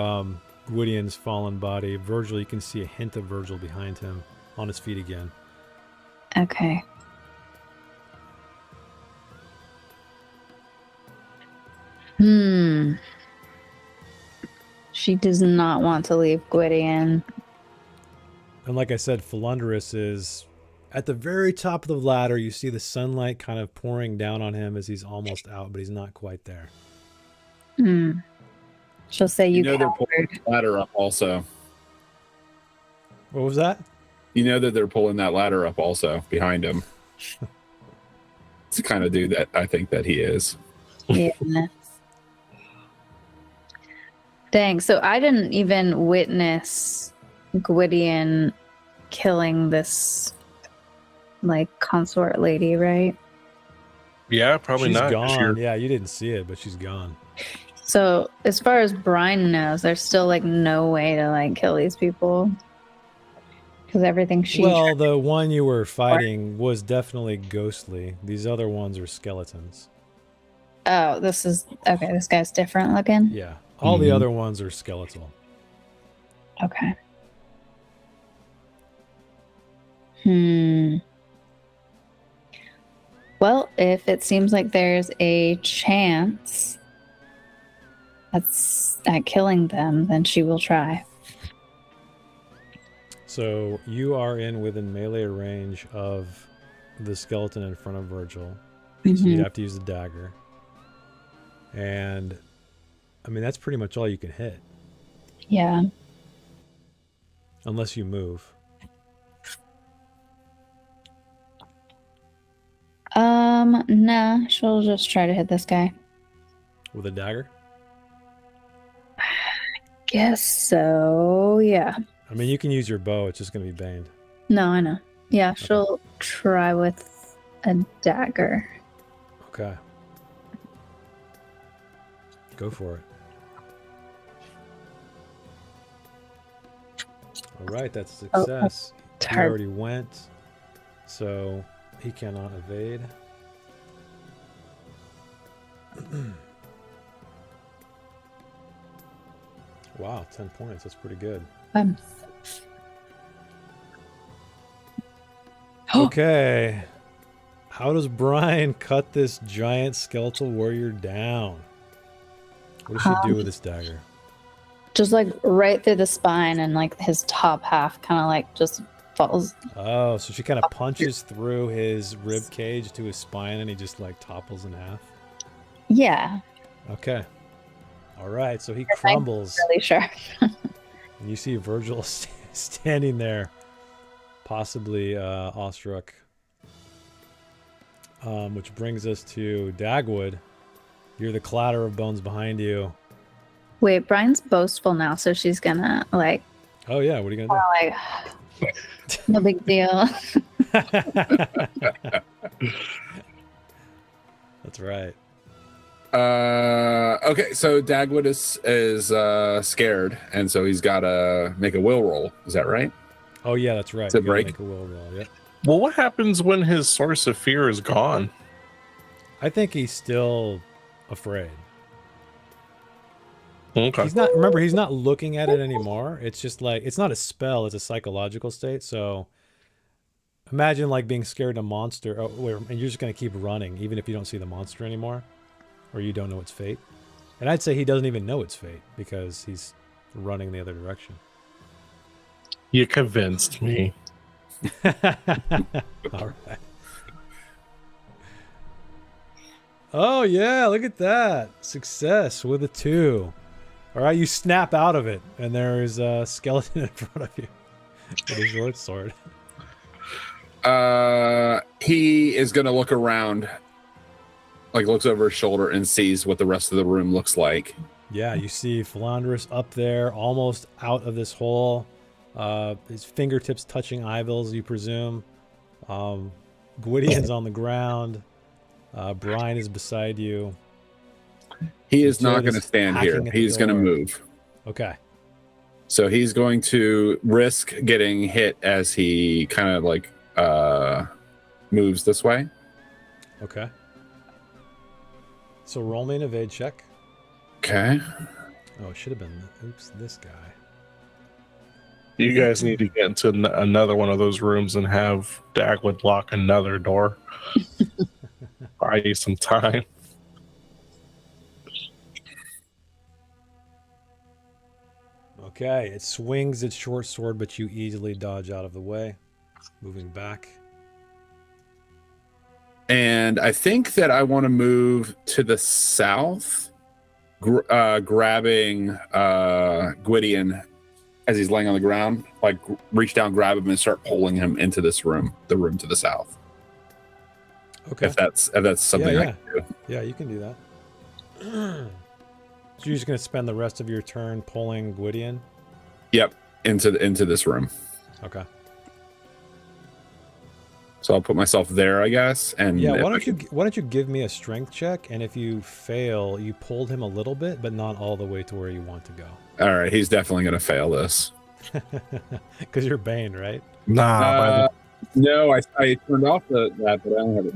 Gwydion's fallen body. Virgil, you can see a hint of Virgil behind him on his feet again. Okay. She does not want to leave Gwydion. And like I said, Felundris is at the very top of the ladder. You see the sunlight kind of pouring down on him as he's almost out, but he's not quite there. She'll say you know they're pulling the ladder up also. What was that? You know that they're pulling that ladder up also behind him. It's the kind of dude that I think that he is. Yeah. Dang, so I didn't even witness Gwydion killing this like consort lady, right? Yeah, probably She's not. gone. Yeah, you didn't see it, but she's gone. So as far as Brian knows, there's still like no way to like kill these people. Because everything Well, the one you were fighting was definitely ghostly. These other ones are skeletons. Oh, this is okay. This guy's different looking. Yeah, all the other ones are skeletal. Okay. Well, if it seems like there's a chance at killing them, then she will try. So you are within melee range of the skeleton in front of Virgil. So you'd have to use the dagger. And I mean, that's pretty much all you can hit. Yeah. Unless you move. Nah, she'll just try to hit this guy. With a dagger? Guess so, yeah. I mean, you can use your bow. It's just going to be baned. No, I know. Yeah, she'll try with a dagger. Okay. Go for it. All right, that's a success. He already went, so he cannot evade. Wow, 10 points. That's pretty good. Okay. How does Brian cut this giant skeletal warrior down? What does she do with this dagger? Just like right through the spine, and like his top half kind of like just falls. Oh, so she kind of punches through his rib cage to his spine, and he just like topples in half. Yeah. Okay. All right. So he crumbles. Really sharp. And you see Virgil standing there, possibly awestruck. Which brings us to Dagwood. You're the clatter of bones behind you. Wait, Brian's boastful now, so she's gonna like. Oh yeah, what are you gonna do? Like, no big deal. That's right. Okay, so Dagwood is scared, and so he's got to make a will roll. Is that right? Oh yeah, that's right. To break. Make a will roll. Yeah. Well, what happens when his source of fear is gone? I think he's still afraid. Okay. He's not. Remember, he's not looking at it anymore. It's just like it's not a spell; it's a psychological state. So, imagine like being scared of a monster. Oh, wait, and you're just gonna keep running, even if you don't see the monster anymore, or you don't know its fate. And I'd say he doesn't even know its fate because he's running the other direction. You convinced me. All right. Oh yeah, look at that success with a 2. All right, you snap out of it, and there is a skeleton in front of you with a short sword. He is going to look around, like looks over his shoulder and sees what the rest of the room looks like. Yeah, you see Philandrus up there, almost out of this hole. His fingertips touching Ivil's, you presume. Gwydion's on the ground. Brian is beside you. He is not going to stand here. He's going to move. Okay. So he's going to risk getting hit as he kind of like moves this way. Okay. So roll me an evade check. Okay. Oh, it should have been, oops, this guy. You guys need to get into another one of those rooms and have Dagwood lock another door. Buy you some time. Okay, it swings its short sword, but you easily dodge out of the way, moving back. And I think that I want to move to the south, grabbing Gwydion as he's laying on the ground, like reach down, grab him, and start pulling him into this room, the room to the south. Okay. If that's something I can do. Yeah, you can do that. So you're just going to spend the rest of your turn pulling Gwydion? Yep, into this room. Okay. So I'll put myself there, I guess. And yeah, why don't you give me a strength check? And if you fail, you pulled him a little bit, but not all the way to where you want to go. All right, he's definitely going to fail this. Because you're Bane, right? Nah. No, I turned off that, but I don't have it.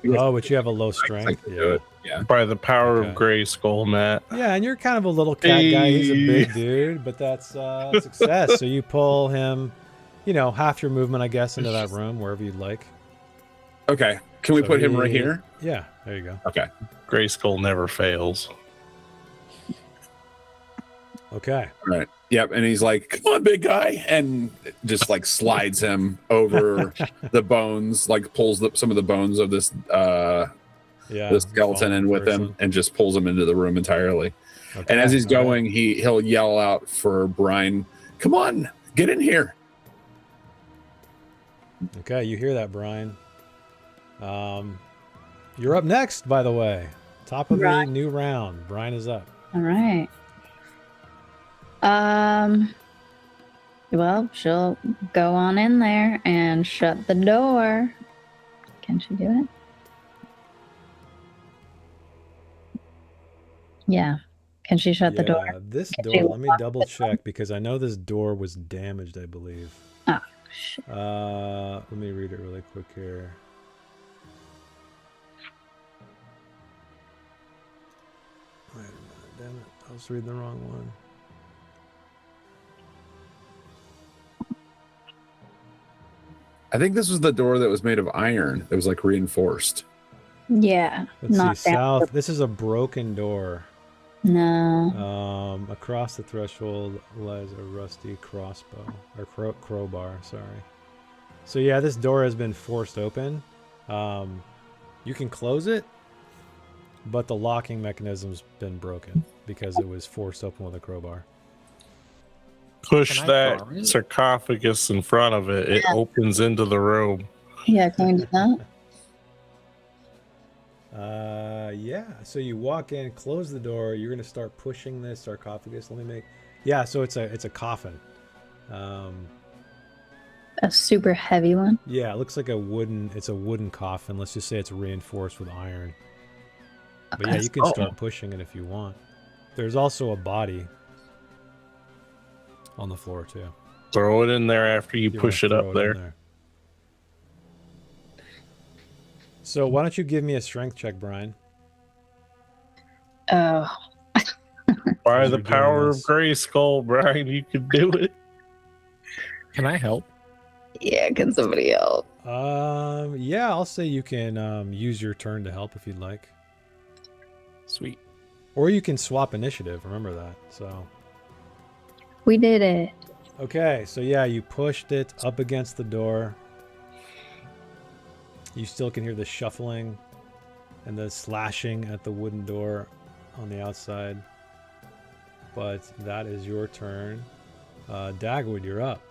Oh, but you have a low strength. Yeah. By the power of Gray Skull, Matt. Yeah, and you're kind of a little cat guy. He's a big dude, but that's success. So you pull him, half your movement, I guess, into that room, wherever you'd like. Okay. Can we put him right here? Yeah, there you go. Okay. Gray Skull never fails. Okay. All right. Yep. And he's like, "Come on, big guy," and just like slides him over the bones, like pulls some of the bones of this the skeleton in with him, and just pulls him into the room entirely. Okay. And as he's going, he'll yell out for Brian, "Come on, get in here." Okay, you hear that, Brian. You're up next, by the way. Top of the new round. Brian is up. All right. Well, she'll go on in there and shut the door. Can she do it? Yeah. Can she shut the door? This door, let me double check because I know this door was damaged, I believe. Oh, shit. Let me read it really quick here. Wait a minute, damn it. I was reading the wrong one. I think this was the door that was made of iron that was like reinforced. Yeah. Let's see, south. This is a broken door. No. Across the threshold lies a rusty crossbow or crowbar. Sorry. So yeah, this door has been forced open. You can close it, but the locking mechanism's been broken because it was forced open with a crowbar. Push that sarcophagus in front of it. It opens into the room. Yeah, can we do that? Yeah. So you walk in, close the door. You're gonna start pushing this sarcophagus. Let me make. Yeah. So it's a coffin. A super heavy one. Yeah, it looks like it's a wooden coffin. Let's just say it's reinforced with iron. But yeah, you can start pushing it if you want. There's also a body on the floor too. Throw it in there after you push it up there. So why don't you give me a strength check, Brian? Oh. By the power of Grayskull, Brian, you can do it. Can I help? Yeah, can somebody help? Yeah, I'll say you can use your turn to help if you'd like. Sweet. Or you can swap initiative, remember that. So we did it. Okay, so yeah, you pushed it up against the door. You still can hear the shuffling and the slashing at the wooden door on the outside. But that is your turn. Dagwood, you're up.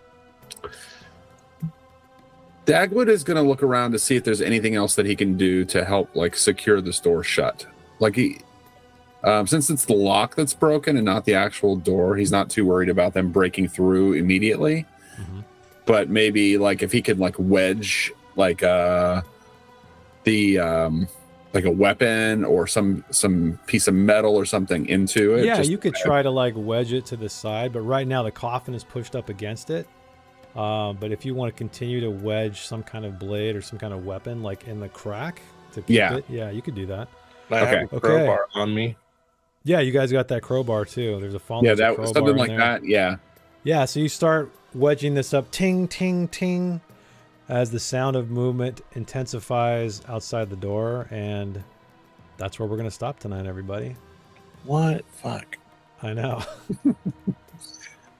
Dagwood is going to look around to see if there's anything else that he can do to help, like, secure this door shut. Like, since it's the lock that's broken and not the actual door, he's not too worried about them breaking through immediately. Mm-hmm. But maybe, like, if he could, like, wedge, like, like a weapon or some piece of metal or something into it. Yeah, you could try to, like, wedge it to the side, but right now the coffin is pushed up against it. But if you want to continue to wedge some kind of blade or some kind of weapon, like in the crack to keep it, yeah, you could do that. I have a crowbar on me. Yeah, you guys got that crowbar too. There's a fallen that was something like that. Yeah. Yeah, so you start wedging this up, ting, ting, ting, as the sound of movement intensifies outside the door, and that's where we're gonna stop tonight, everybody. What? Fuck. I know. That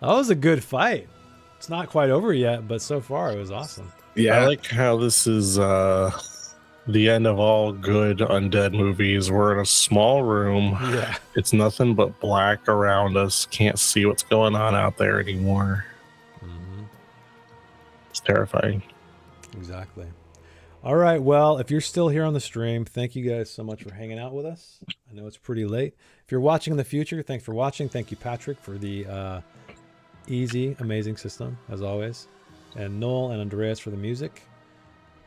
was a good fight. It's not quite over yet, but so far it was awesome. Yeah, I like how this is the end of all good undead movies. We're in a small room. Yeah. It's nothing but black around us. Can't see what's going on out there anymore. Mm-hmm. It's terrifying. Exactly. All right. Well, if you're still here on the stream, thank you guys so much for hanging out with us. I know it's pretty late. If you're watching in the future, thanks for watching. Thank you, Patrick, for the easy, amazing system, as always. And Noel and Andreas for the music.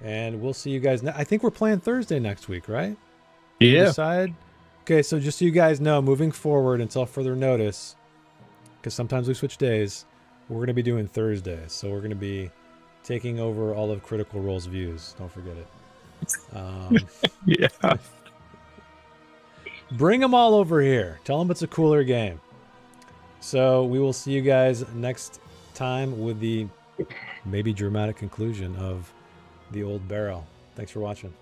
And we'll see you guys. I think we're playing Thursday next week, right? Yeah. Decide? Okay, so just so you guys know, moving forward until further notice, because sometimes we switch days, we're going to be doing Thursdays. So we're going to be taking over all of Critical Role's views. Don't forget it. Yeah. Bring them all over here. Tell them it's a cooler game. So we will see you guys next time with the maybe dramatic conclusion of the old barrel. Thanks for watching.